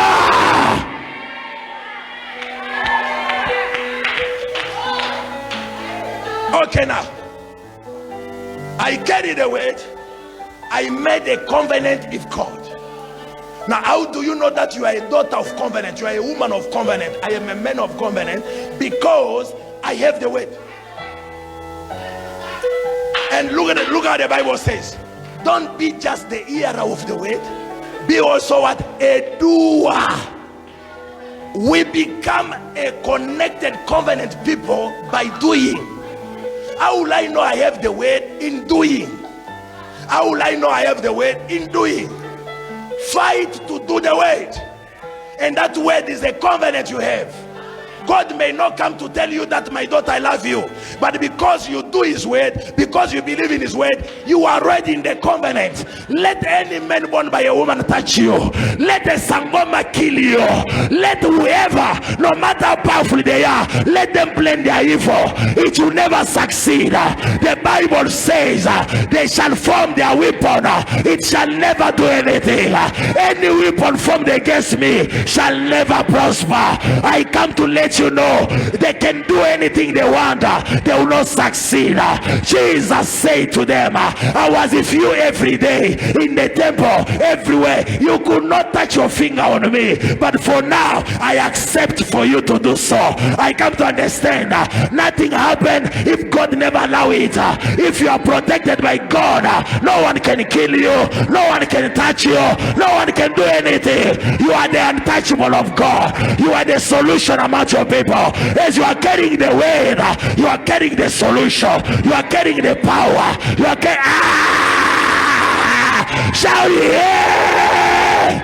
Okay, now I carry the word. I made a covenant with God. Now, how do you know that you are a daughter of covenant? You are a woman of covenant. I am a man of covenant because I have the word. And look at the Bible says, don't be just the hearer of the word, be also what? A doer. We become a connected covenant people by doing. How will I know I have the word? In doing. How will I know I have the word? In doing. Fight to do the word, and that word is a covenant you have. God may not come to tell you that, my daughter, I love you, but because you do his word, because you believe in his word, you are already in the covenant. Let any man born by a woman touch you. Let the sangoma kill you. Let whoever, no matter how powerful they are, let them plan their evil. It will never succeed. The Bible says they shall form their weapon. It shall never do anything. Any weapon formed against me shall never prosper. I come to let you know they can do anything they want, they will not succeed. Jesus said to them, I was with you every day in the temple, everywhere. You could not touch your finger on me, but for now I accept for you to do so. I come to understand nothing happened if God never allow it. If you are protected by God, no one can kill you, no one can touch you, no one can do anything. You are the untouchable of God. You are the solution among your people. As you are carrying the word, you are carrying the solution, you are carrying the power, you are carrying shout yeah,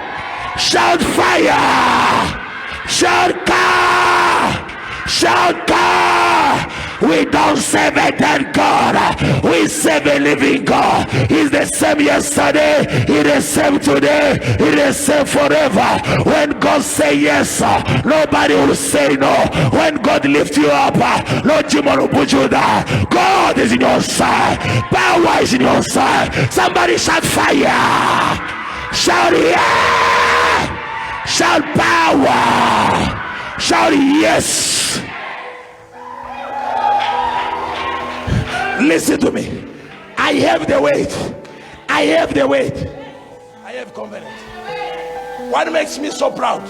shout fire, shout car, shout car. We don't serve a dead God, we serve a living God. He's the same yesterday, he's the same today, he's the same forever. When God say yes, nobody will say no. When God lift you up, no demon will put you down. God is in your side, power is in your side. Somebody shout fire, shout yeah, shout power, shout yes. Listen to me. I have the weight. I have the weight. I have covenant. What makes me so proud?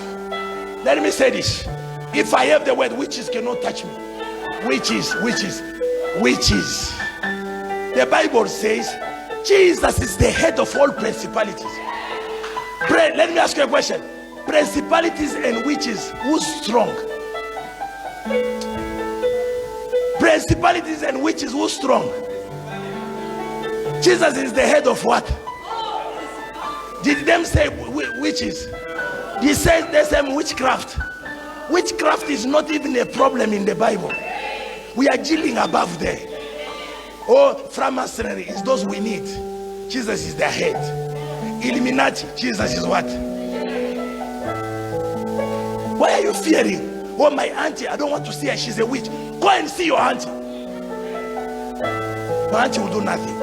Let me say this. If I have the word, witches cannot touch me. Witches. The Bible says Jesus is the head of all principalities. Let me ask you a question. Principalities and witches, who's strong? Principalities and witches, who's strong? Jesus is the head of what? Did them say witches? He says there's some witchcraft. Witchcraft is not even a problem in the Bible. We are dealing above there. Oh, Freemasonry is those we need. Jesus is their head. Illuminati, Jesus is what? Why are you fearing? Oh, my auntie, I don't want to see her, she's a witch. Go and see your auntie. Your auntie will do nothing.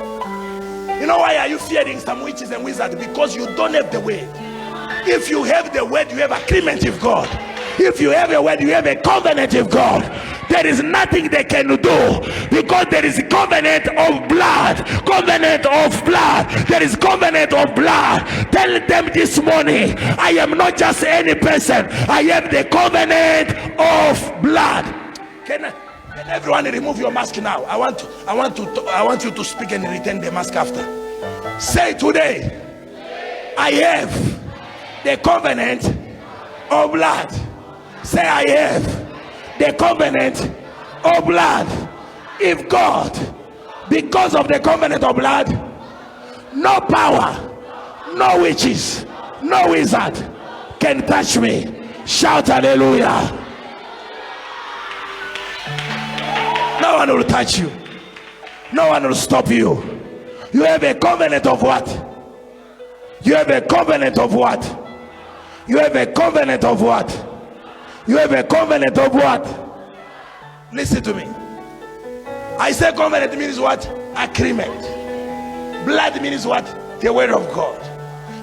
You know why are you fearing some witches and wizards? Because you don't have the word. If you have the word, you have agreement with God. If you have a word, you have a covenant with God. There is nothing they can do, because there is a covenant of blood. Covenant of blood. There is covenant of blood. Tell them this morning, I am not just any person. I have the covenant of blood. Can everyone remove your mask now? I want you to speak and return the mask after. Say today, I have the covenant of blood. Say, I have the covenant of blood. If God, because of the covenant of blood, no power, no witches, no wizard can touch me. Shout hallelujah. No one will touch you. No one will stop you. You have a covenant of what? You have a covenant of what? You have a covenant of what? You have a covenant of what? Listen to me. I say covenant means what? Agreement. Blood means what? The word of God.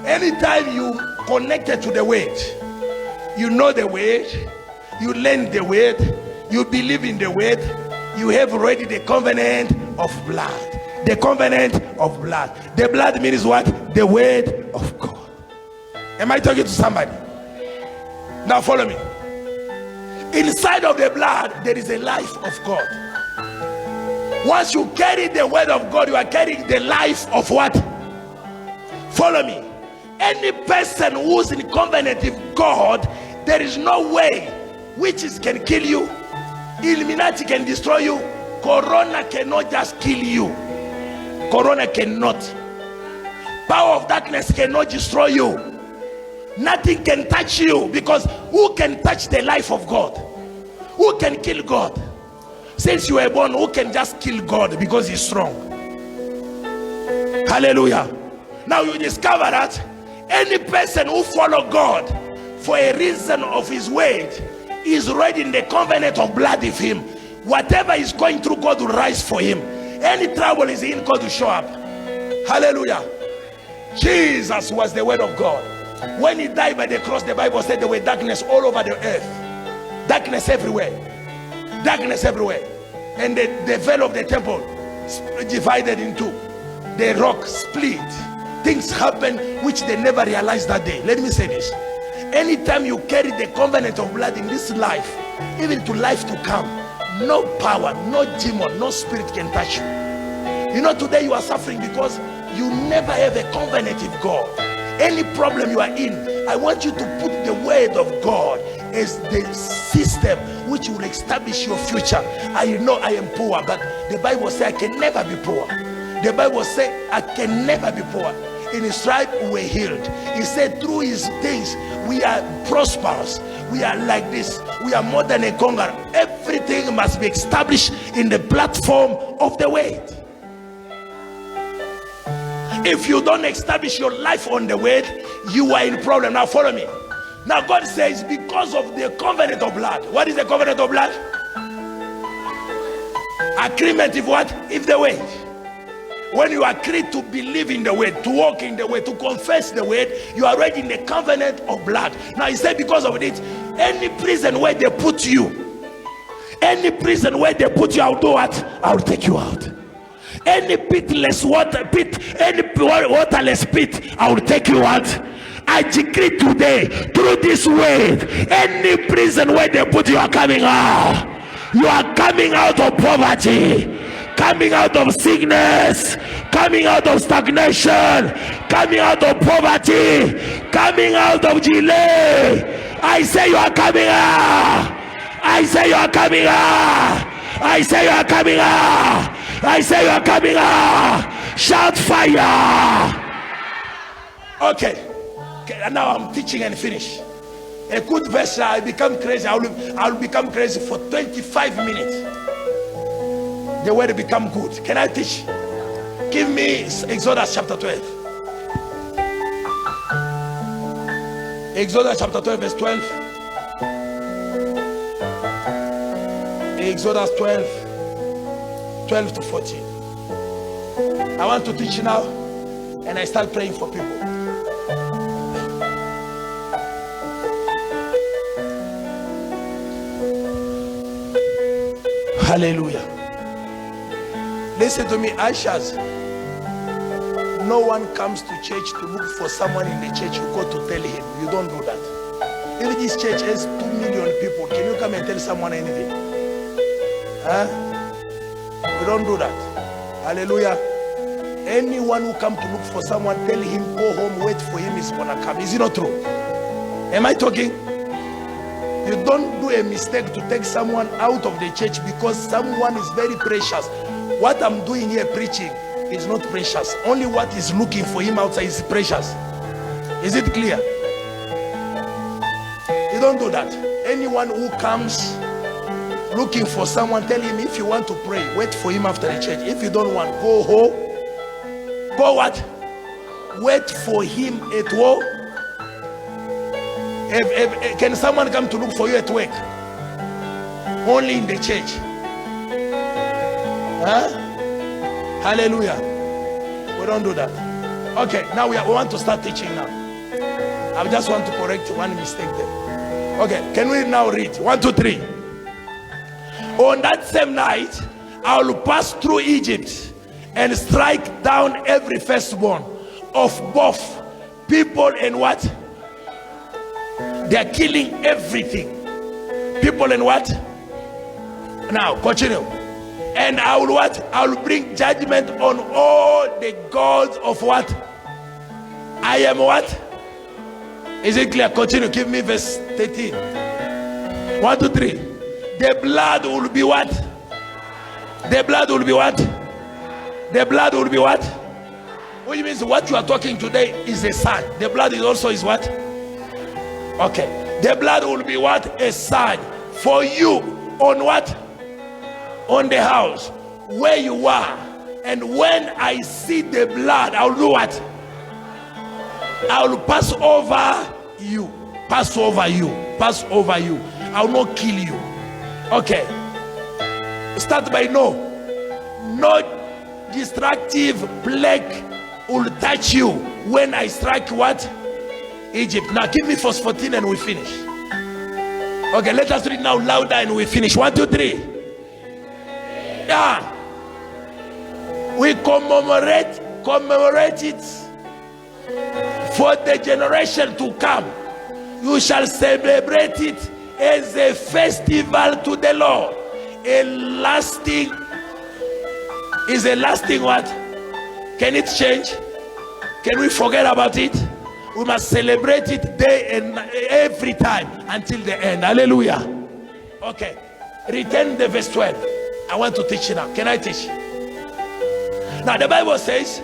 Anytime you connected to the word, you know the word, you learn the word, you believe in the word, you have already the covenant of blood. The covenant of blood. The blood means what? The word of God. Am I talking to somebody? Now follow me. Inside of the blood, there is a life of God. Once you carry the word of God, you are carrying the life of what? Follow me. Any person who's in covenant with God, there is no way witches can kill you, Illuminati can destroy you, Corona cannot just kill you. Corona cannot. Power of darkness cannot destroy you. Nothing can touch you, because who can touch the life of God? Who can kill God? Since you were born, who can just kill God because he's strong? Hallelujah. Now you discover that any person who follows God for a reason of his word is already in the covenant of blood with him. Whatever is going through, God will rise for him. Any trouble is in, God will show up. Hallelujah. Jesus was the word of God. When he died by the cross, the Bible said there were darkness all over the earth. Darkness everywhere. Darkness everywhere. And the veil of the temple divided in two. The rock split. Things happened which they never realized that day. Let me say this. Anytime you carry the covenant of blood in this life, even to life to come, no power, no demon, no spirit can touch you. You know, today you are suffering because you never have a covenant with God. Any problem you are in, I want you to put the word of God as the system which will establish your future. I know I am poor, but the Bible says I can never be poor. The Bible says I can never be poor. In his stripe we were healed. He said through his things we are prosperous. We are like this. We are more than a conqueror. Everything must be established in the platform of the word. If you don't establish your life on the word, you are in problem. Now follow me. Now God says because of the covenant of blood. What is the covenant of blood? Agreement with what? If the word. When you agree to believe in the word, to walk in the word, to confess the word, you are already in the covenant of blood. Now he said because of it, any prison where they put you, any prison where they put you, I'll do what? I'll take you out. Any pitless water pit, any waterless pit, I will take you out. I decree today through this word, any prison where they put you are coming out. You are coming out of poverty, coming out of sickness, coming out of stagnation, coming out of poverty, coming out of delay. I say you are coming out. I say you are coming out. I say you are coming out. I say you are coming out. Shout fire. Okay, and now I'm teaching and finish. A good verse, I become crazy. I'll become crazy for 25 minutes. The word become good. Can I teach? Give me Exodus chapter 12. Exodus chapter 12 verse 12. Exodus 12 to 14. I want to teach now, and I start praying for people. Hallelujah. Listen to me, Ashas. No one comes to church to look for someone in the church you go to tell him. You don't do that. If this church has 2 million people, can you come and tell someone anything? Huh? We don't do that. Hallelujah. Anyone who comes to look for someone, tell him, go home, wait for him, he's gonna come. Is it not true? Am I talking? You don't do a mistake to take someone out of the church because someone is very precious. What I'm doing here preaching is not precious. Only what is looking for him outside is precious. Is it clear? You don't do that. Anyone who comes looking for someone, tell him if you want to pray, wait for him after the church. If you don't want, go home. Go what? Wait for him at home. Can someone come to look for you at work? Only in the church. Huh? Hallelujah. We don't do that. Okay, now we want to start teaching now. I just want to correct one mistake there. Okay, can we now read? 1, 2, 3. On that same night, I will pass through Egypt and strike down every firstborn of both people and what? They are killing everything. People and what? Now, continue. And I will what? I will bring judgment on all the gods of what? I am what? Is it clear? Continue. Give me verse 13. 1, 2, 3. The blood will be what? The blood will be what? The blood will be what? Which means what you are talking today is a sign. The blood is also is what? Okay. The blood will be what? A sign for you on what? On the house where you are. And when I see the blood, I'll do what? I will pass over you. Pass over you. Pass over you. I will not kill you. Okay. Start by no. No destructive plague will touch you when I strike what? Egypt. Now give me verse 14 and we finish. Okay, let us read now louder and we finish. 1, 2, 3. Yeah. We commemorate it for the generation to come. You shall celebrate it as a festival to the Lord. A lasting what? Can it change? Can we forget about it? We must celebrate it day and every time until the end. Hallelujah. Okay. Return the verse 12. I want to teach you now. Can I teach? Now the Bible says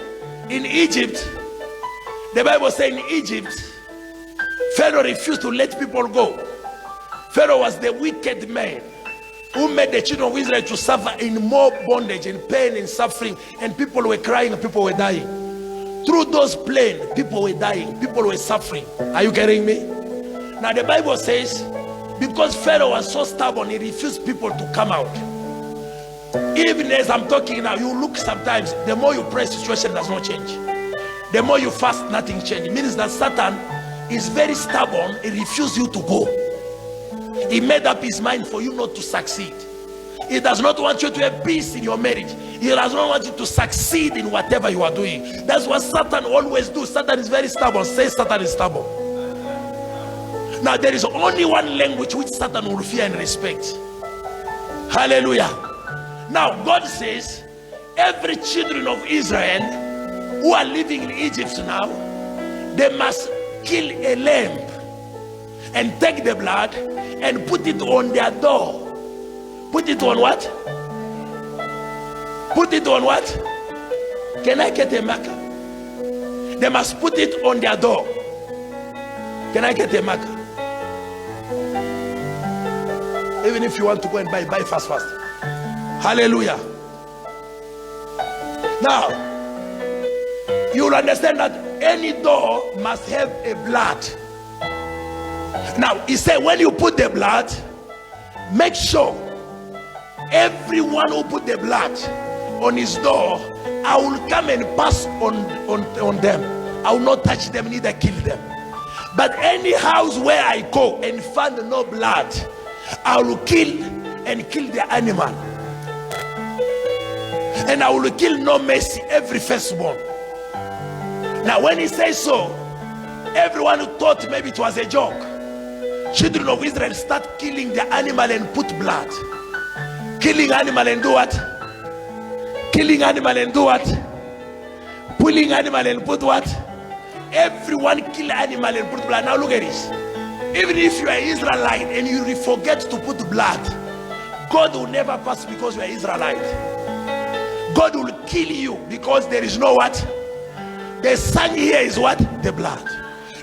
in Egypt, Pharaoh refused to let people go. Pharaoh was the wicked man who made the children of Israel to suffer in more bondage and pain and suffering, and people were crying and people were dying. Through those plains, people were dying, people were suffering. Are you getting me? Now the Bible says, because Pharaoh was so stubborn, he refused people to come out. Even as I'm talking now, you look sometimes, the more you pray, situation does not change. The more you fast, nothing changes. It means that Satan is very stubborn. He refuses you to go. He made up his mind for you not to succeed. He does not want you to have peace in your marriage. He does not want you to succeed in whatever you are doing. That's what Satan always does. Satan is very stubborn. Say Satan is stubborn. Now there is only one language which Satan will fear and respect. Hallelujah. Now God says every children of Israel who are living in Egypt now, they must kill a lamb and take the blood and put it on their door. Put it on what? Put it on what? Can I get a marker? They must put it on their door. Can I get a marker? Even if you want to go and buy fast. Hallelujah. Now, you will understand that any door must have a blood. Now, he said when you put the blood, make sure everyone who put the blood on his door, I will come and pass on them. I will not touch them, neither kill them. But any house where I go and find no blood, I will kill the animal. And I will kill no mercy every firstborn. Now when he says so, everyone who thought maybe it was a joke, children of Israel start killing the animal and put blood. Killing animal and do what? Killing animal and do what? Pulling animal and put what? Everyone kill animal and put blood. Now look at this. Even if you are Israelite and you forget to put blood, God will never pass because you are Israelite. God will kill you because there is no what? The sign here is what? The blood.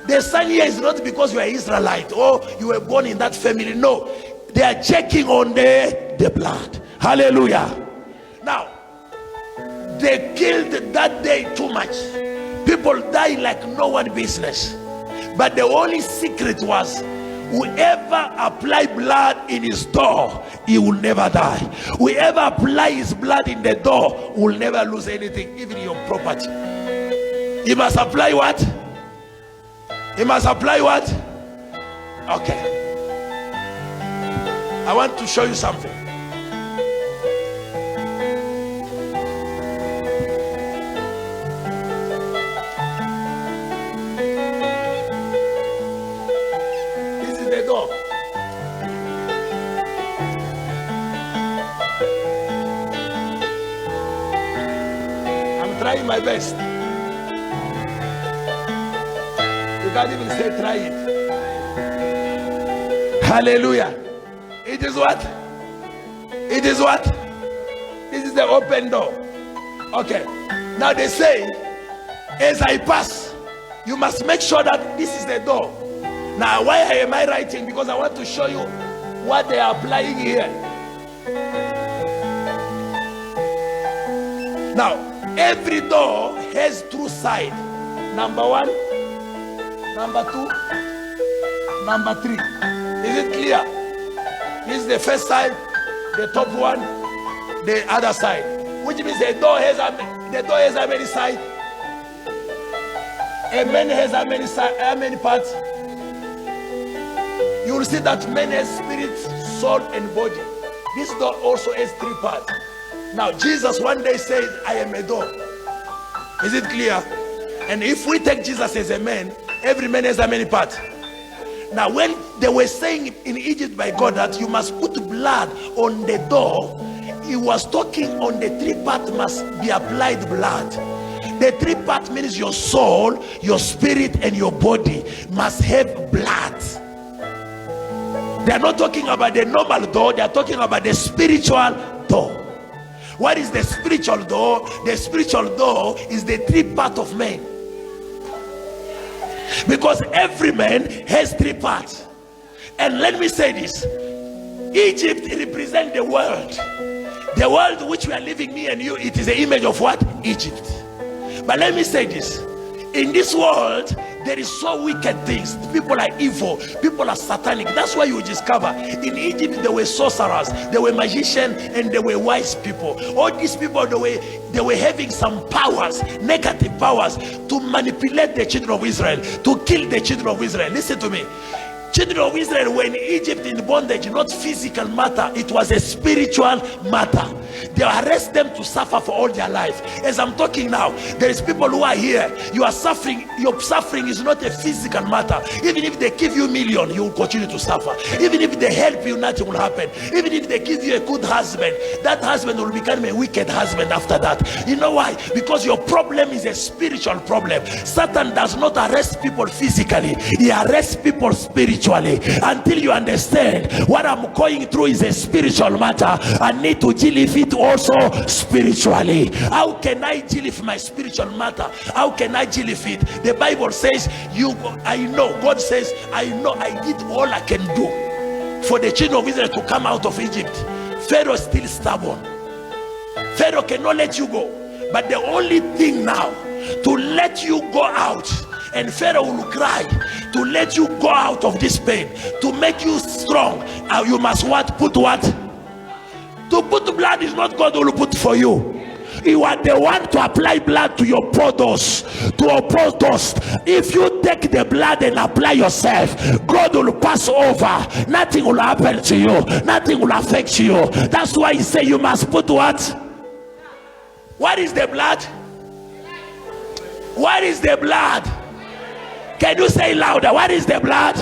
The sign here is not because you are Israelite or you were born in that family. No, they are checking on the blood. Hallelujah. Now, they killed that day too much. People died like no one business. But the only secret was, whoever apply blood in his door, he will never die. Whoever apply his blood in the door will never lose anything, even your property. He must apply what? He must apply what? Okay. I want to show you something. This is the door. I'm trying my best. You can't even say try it. Hallelujah. It is what? It is what? This is the open door. Okay. Now they say, as I pass, you must make sure that this is the door. Now, why am I writing? Because I want to show you what they are applying here. Now, every door has two sides. Number 1, number 2, number 3. Is it clear? This is the first side, the top one, the other side. Which means the door has a many sides. A man has a many parts. You will see that man has spirit, soul, and body. This door also has 3 parts. Now Jesus one day said, I am a door. Is it clear? And if we take Jesus as a man, every man has a many parts. Now when they were saying in Egypt by God that you must put blood on the door, he was talking on the 3 parts must be applied blood. The 3 parts means your soul, your spirit, and your body must have blood. They are not talking about the normal door, they are talking about the spiritual door. What is the spiritual door? The spiritual door is the 3 parts of man. Because every man has 3 parts. And let me say this, Egypt represents the world. The world which we are living, me and you, it is the image of what? Egypt. But let me say this, in this world there is so wicked things. People are evil, people are satanic. That's why you discover in Egypt there were sorcerers, there were magicians, and there were wise people. All these people, they were having some powers, negative powers, to manipulate the children of Israel, to kill the children of Israel. Listen to me. Children of Israel were in Egypt in bondage, not physical matter, it was a spiritual matter. They arrest them to suffer for all their life. As I'm talking now, there is people who are here, you are suffering. Your suffering is not a physical matter. Even if they give you million, you will continue to suffer. Even if they help you, nothing will happen. Even if they give you a good husband, that husband will become a wicked husband after that. You know why? Because your problem is a spiritual problem. Satan does not arrest people physically, he arrests people spiritually. Until you understand what I'm going through is a spiritual matter, I need to deal with it it also spiritually. How can I deal with my spiritual matter? How can I deal with it? The Bible says, God says, I know I did all I can do for the children of Israel to come out of Egypt. Pharaoh is still stubborn. Pharaoh cannot let you go. But the only thing now, to let you go out, and Pharaoh will cry, to let you go out of this pain, to make you strong, you must what? Put what? To put blood is not God who will put for you. You are the one to apply blood to your podos, to oppose those. If you take the blood and apply yourself, God will pass over. Nothing will happen to you. Nothing will affect you. That's why he say you must put what? What is the blood? What is the blood? Can you say louder? What is the blood?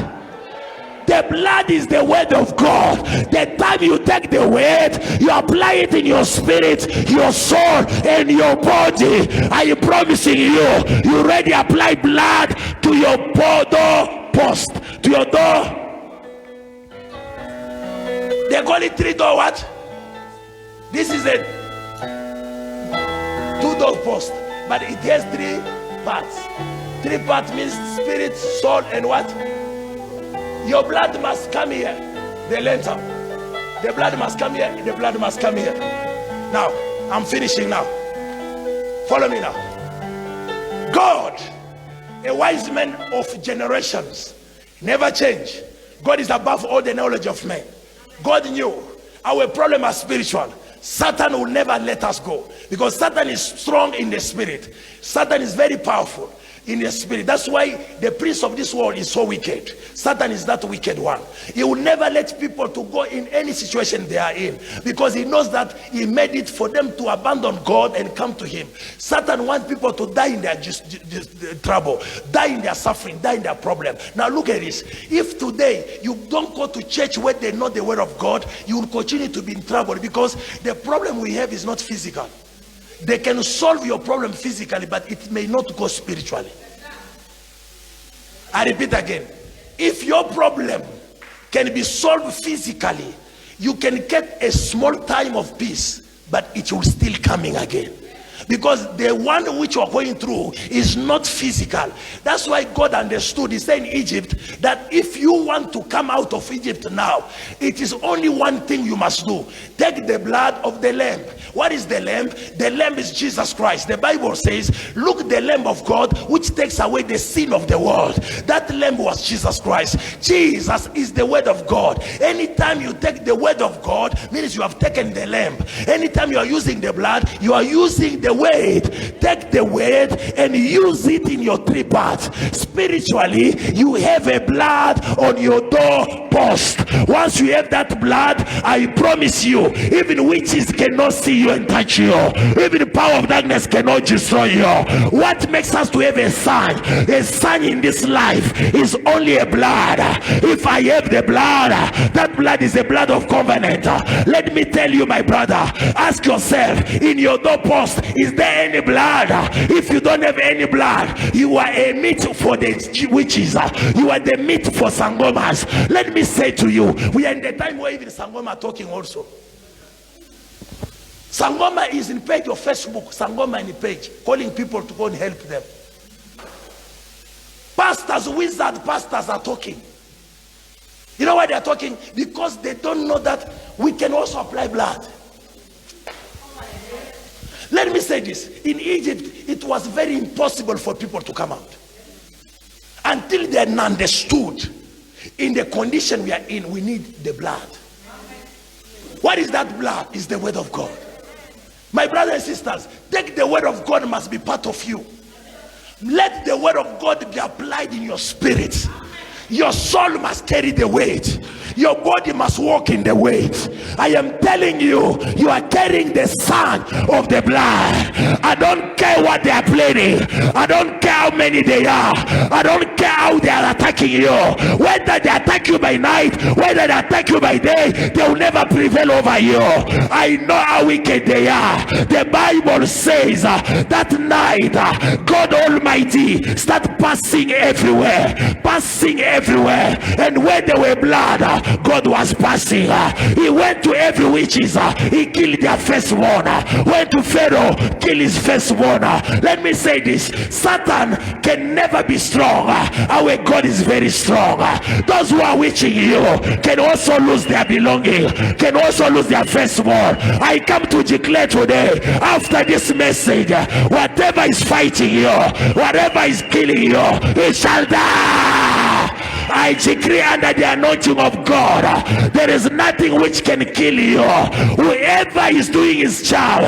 The blood is the word of God. The time you take the word, you apply it in your spirit, your soul, and your body. I am promising you, you already apply blood to your door post, to your door. They call it 3-door what? This is a 2-door post, but it has 3 parts. 3 parts means spirit, soul, and what? Your blood must come here. The lantern. The blood must come here. The blood must come here. Now, I'm finishing now. Follow me now. God, a wise man of generations, never change. God is above all the knowledge of men. God knew our problem is spiritual. Satan will never let us go, because Satan is strong in the spirit. Satan is very powerful in the spirit. That's why the prince of this world is so wicked. Satan is that wicked one. He will never let people to go in any situation they are in, because he knows that he made it for them to abandon God and come to him. Satan wants people to die in their trouble, die in their suffering, die in their problem. Now look at this. If today you don't go to church where they know the word of God, you will continue to be in trouble, because the problem we have is not physical. They can solve your problem physically, but it may not go spiritually. I repeat again. If your problem can be solved physically, you can get a small time of peace, but it will still coming again. Because the one which you are going through is not physical. That's why God understood. He said in Egypt that if you want to come out of Egypt now, it is only one thing you must do. Take the blood of the lamb. What is the lamb? The lamb is Jesus Christ. The Bible says, look, the lamb of God which takes away the sin of the world. That lamb was Jesus Christ. Jesus is the word of God. Anytime you take the word of God, means you have taken the lamb. Anytime you are using the blood, you are using the word. Take the word and use it in your 3 parts. Spiritually, you have a blood on your door post. Once you have that blood, I promise you, even witches cannot see you and touch you. Even the power of darkness cannot destroy you. What makes us to have a sign? A sign in this life is only a blood. If I have the blood, that blood is the blood of covenant. Let me tell you, my brother, ask yourself, in your doorpost, is there any blood? If you don't have any blood, you are a meat for the witches. You are the meat for sangomas. Let me say to you, we are in the time where even sangoma are talking also. Sangoma is in page of Facebook. Sangoma in the page, calling people to go and help them. Pastors, wizard pastors are talking. You know why they are talking? Because they don't know that we can also apply blood. Let me say this. In Egypt, it was very impossible for people to come out. Until they understood, in the condition we are in, we need the blood. What is that blood? It's the word of God. My brothers and sisters, take the word of God must be part of you. Let the word of God be applied in your spirit. Your soul must carry the weight. Your body must walk in the weight. I am telling you, you are carrying the son of the blood. I don't care what they are planning. I don't care how many they are. I don't care how they are attacking you. Whether they attack you by night, whether they attack you by day, they will never prevail over you. I know how wicked they are. The Bible says that night, God Almighty start passing everywhere. And where there were blood, God was passing. He went to every witches. He killed their firstborn. Went to Pharaoh, kill his firstborn. Let me say this: Satan can never be strong. Our God is very strong. Those who are witching you can also lose their belonging, can also lose their firstborn. I come to declare today, after this message, whatever is fighting you, whatever is killing you, it shall die. I decree under the anointing of God, there is nothing which can kill you. Whoever is doing his job,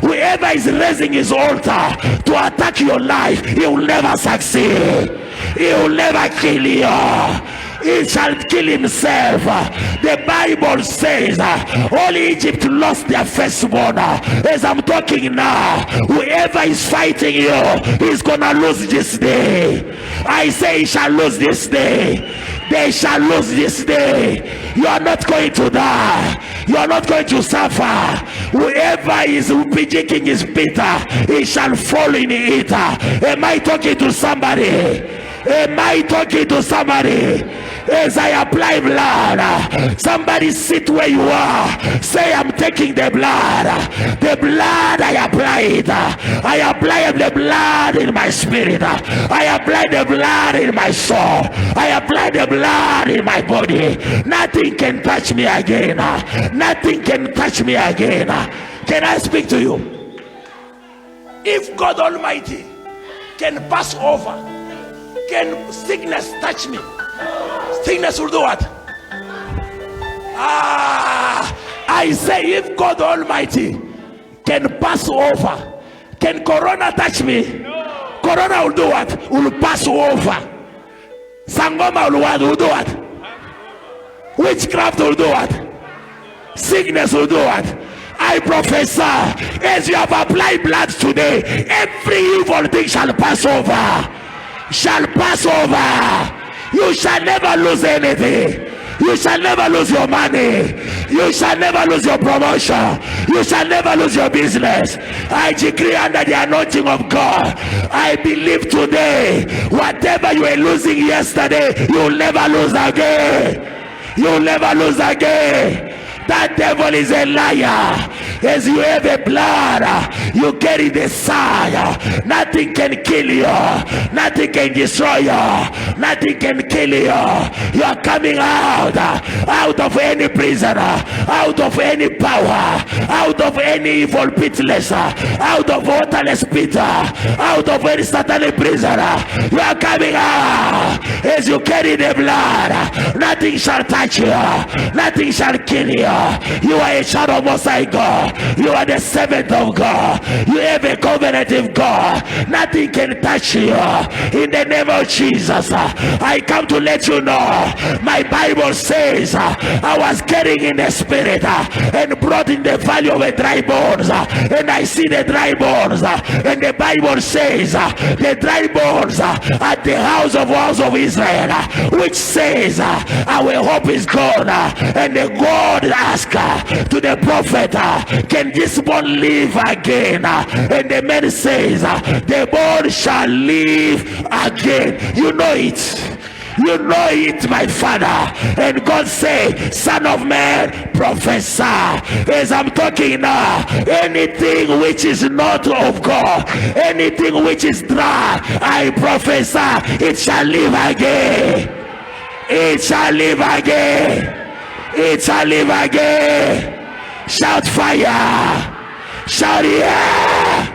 whoever is raising his altar to attack your life, he will never succeed. He will never kill you. He shall kill himself. The Bible says all Egypt lost their firstborn. As I'm talking now, whoever is fighting you is gonna lose this day. I say he shall lose this day. They shall lose this day. You are not going to die. You are not going to suffer. Whoever is picking his bitter, he shall fall in it. Am I talking to somebody? Am I talking to somebody? As I apply blood, somebody sit where you are. Say, I'm taking the blood. The blood, I apply it. I apply the blood in my spirit. I apply the blood in my soul. I apply the blood in my body. Nothing can touch me again. Nothing can touch me again. Can I speak to you? If God Almighty can pass over, can sickness touch me? Sickness will do what? I say, if God Almighty can pass over, can Corona touch me? No. Corona will do what? Will pass over. Sangoma will do what? Witchcraft will do what? Sickness will do what? I prophesy, as you have applied blood today, every evil thing shall pass over. Shall pass over. You shall never lose anything. You shall never lose your money. You shall never lose your promotion. You shall never lose your business. I decree under the anointing of God, I believe today, whatever you were losing yesterday, you'll never lose again. You'll never lose again. That devil is a liar. As you have a blood, you carry the sign. Nothing can kill you. Nothing can destroy you. Nothing can kill you. You are coming out of any prison, out of any power, out of any evil pitless, out of waterless pit, out of any satanic prison. You are coming out. As you carry the blood, nothing shall touch you. Nothing shall kill you. You are a child of Most High God. You are the servant of God. You have a covenant of God. Nothing can touch you. In the name of Jesus, I come to let you know. My Bible says I was carrying in the spirit and brought in the valley of the dry bones, and I see the dry bones, and the Bible says the dry bones at the house of Israel, which says our hope is gone, and the God asked to the prophet, can this bone live again? And the man says, the bone shall live again. You know it. You know it, my father. And God say, son of man, prophesy. As I'm talking now, anything which is not of God, anything which is dry, I prophesy, it shall live again. It shall live again. It shall live again. Shout fire. Shout yeah.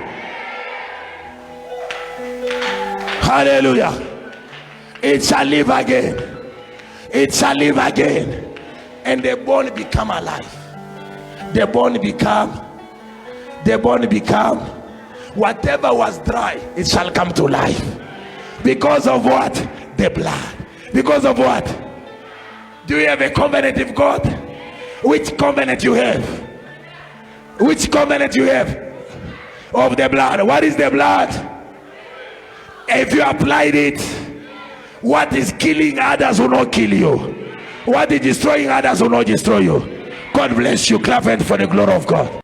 Hallelujah. It shall live again. It shall live again. And the bone become alive. The bone become whatever was dry, it shall come to life. Because of what? The blood. Because of what? Do you have a covenant with God? Which covenant you have? Which covenant you have? Of the blood. What is the blood? If you applied it, what is killing others will not kill you. What is destroying others will not destroy you. God bless you. Clap for the glory of God.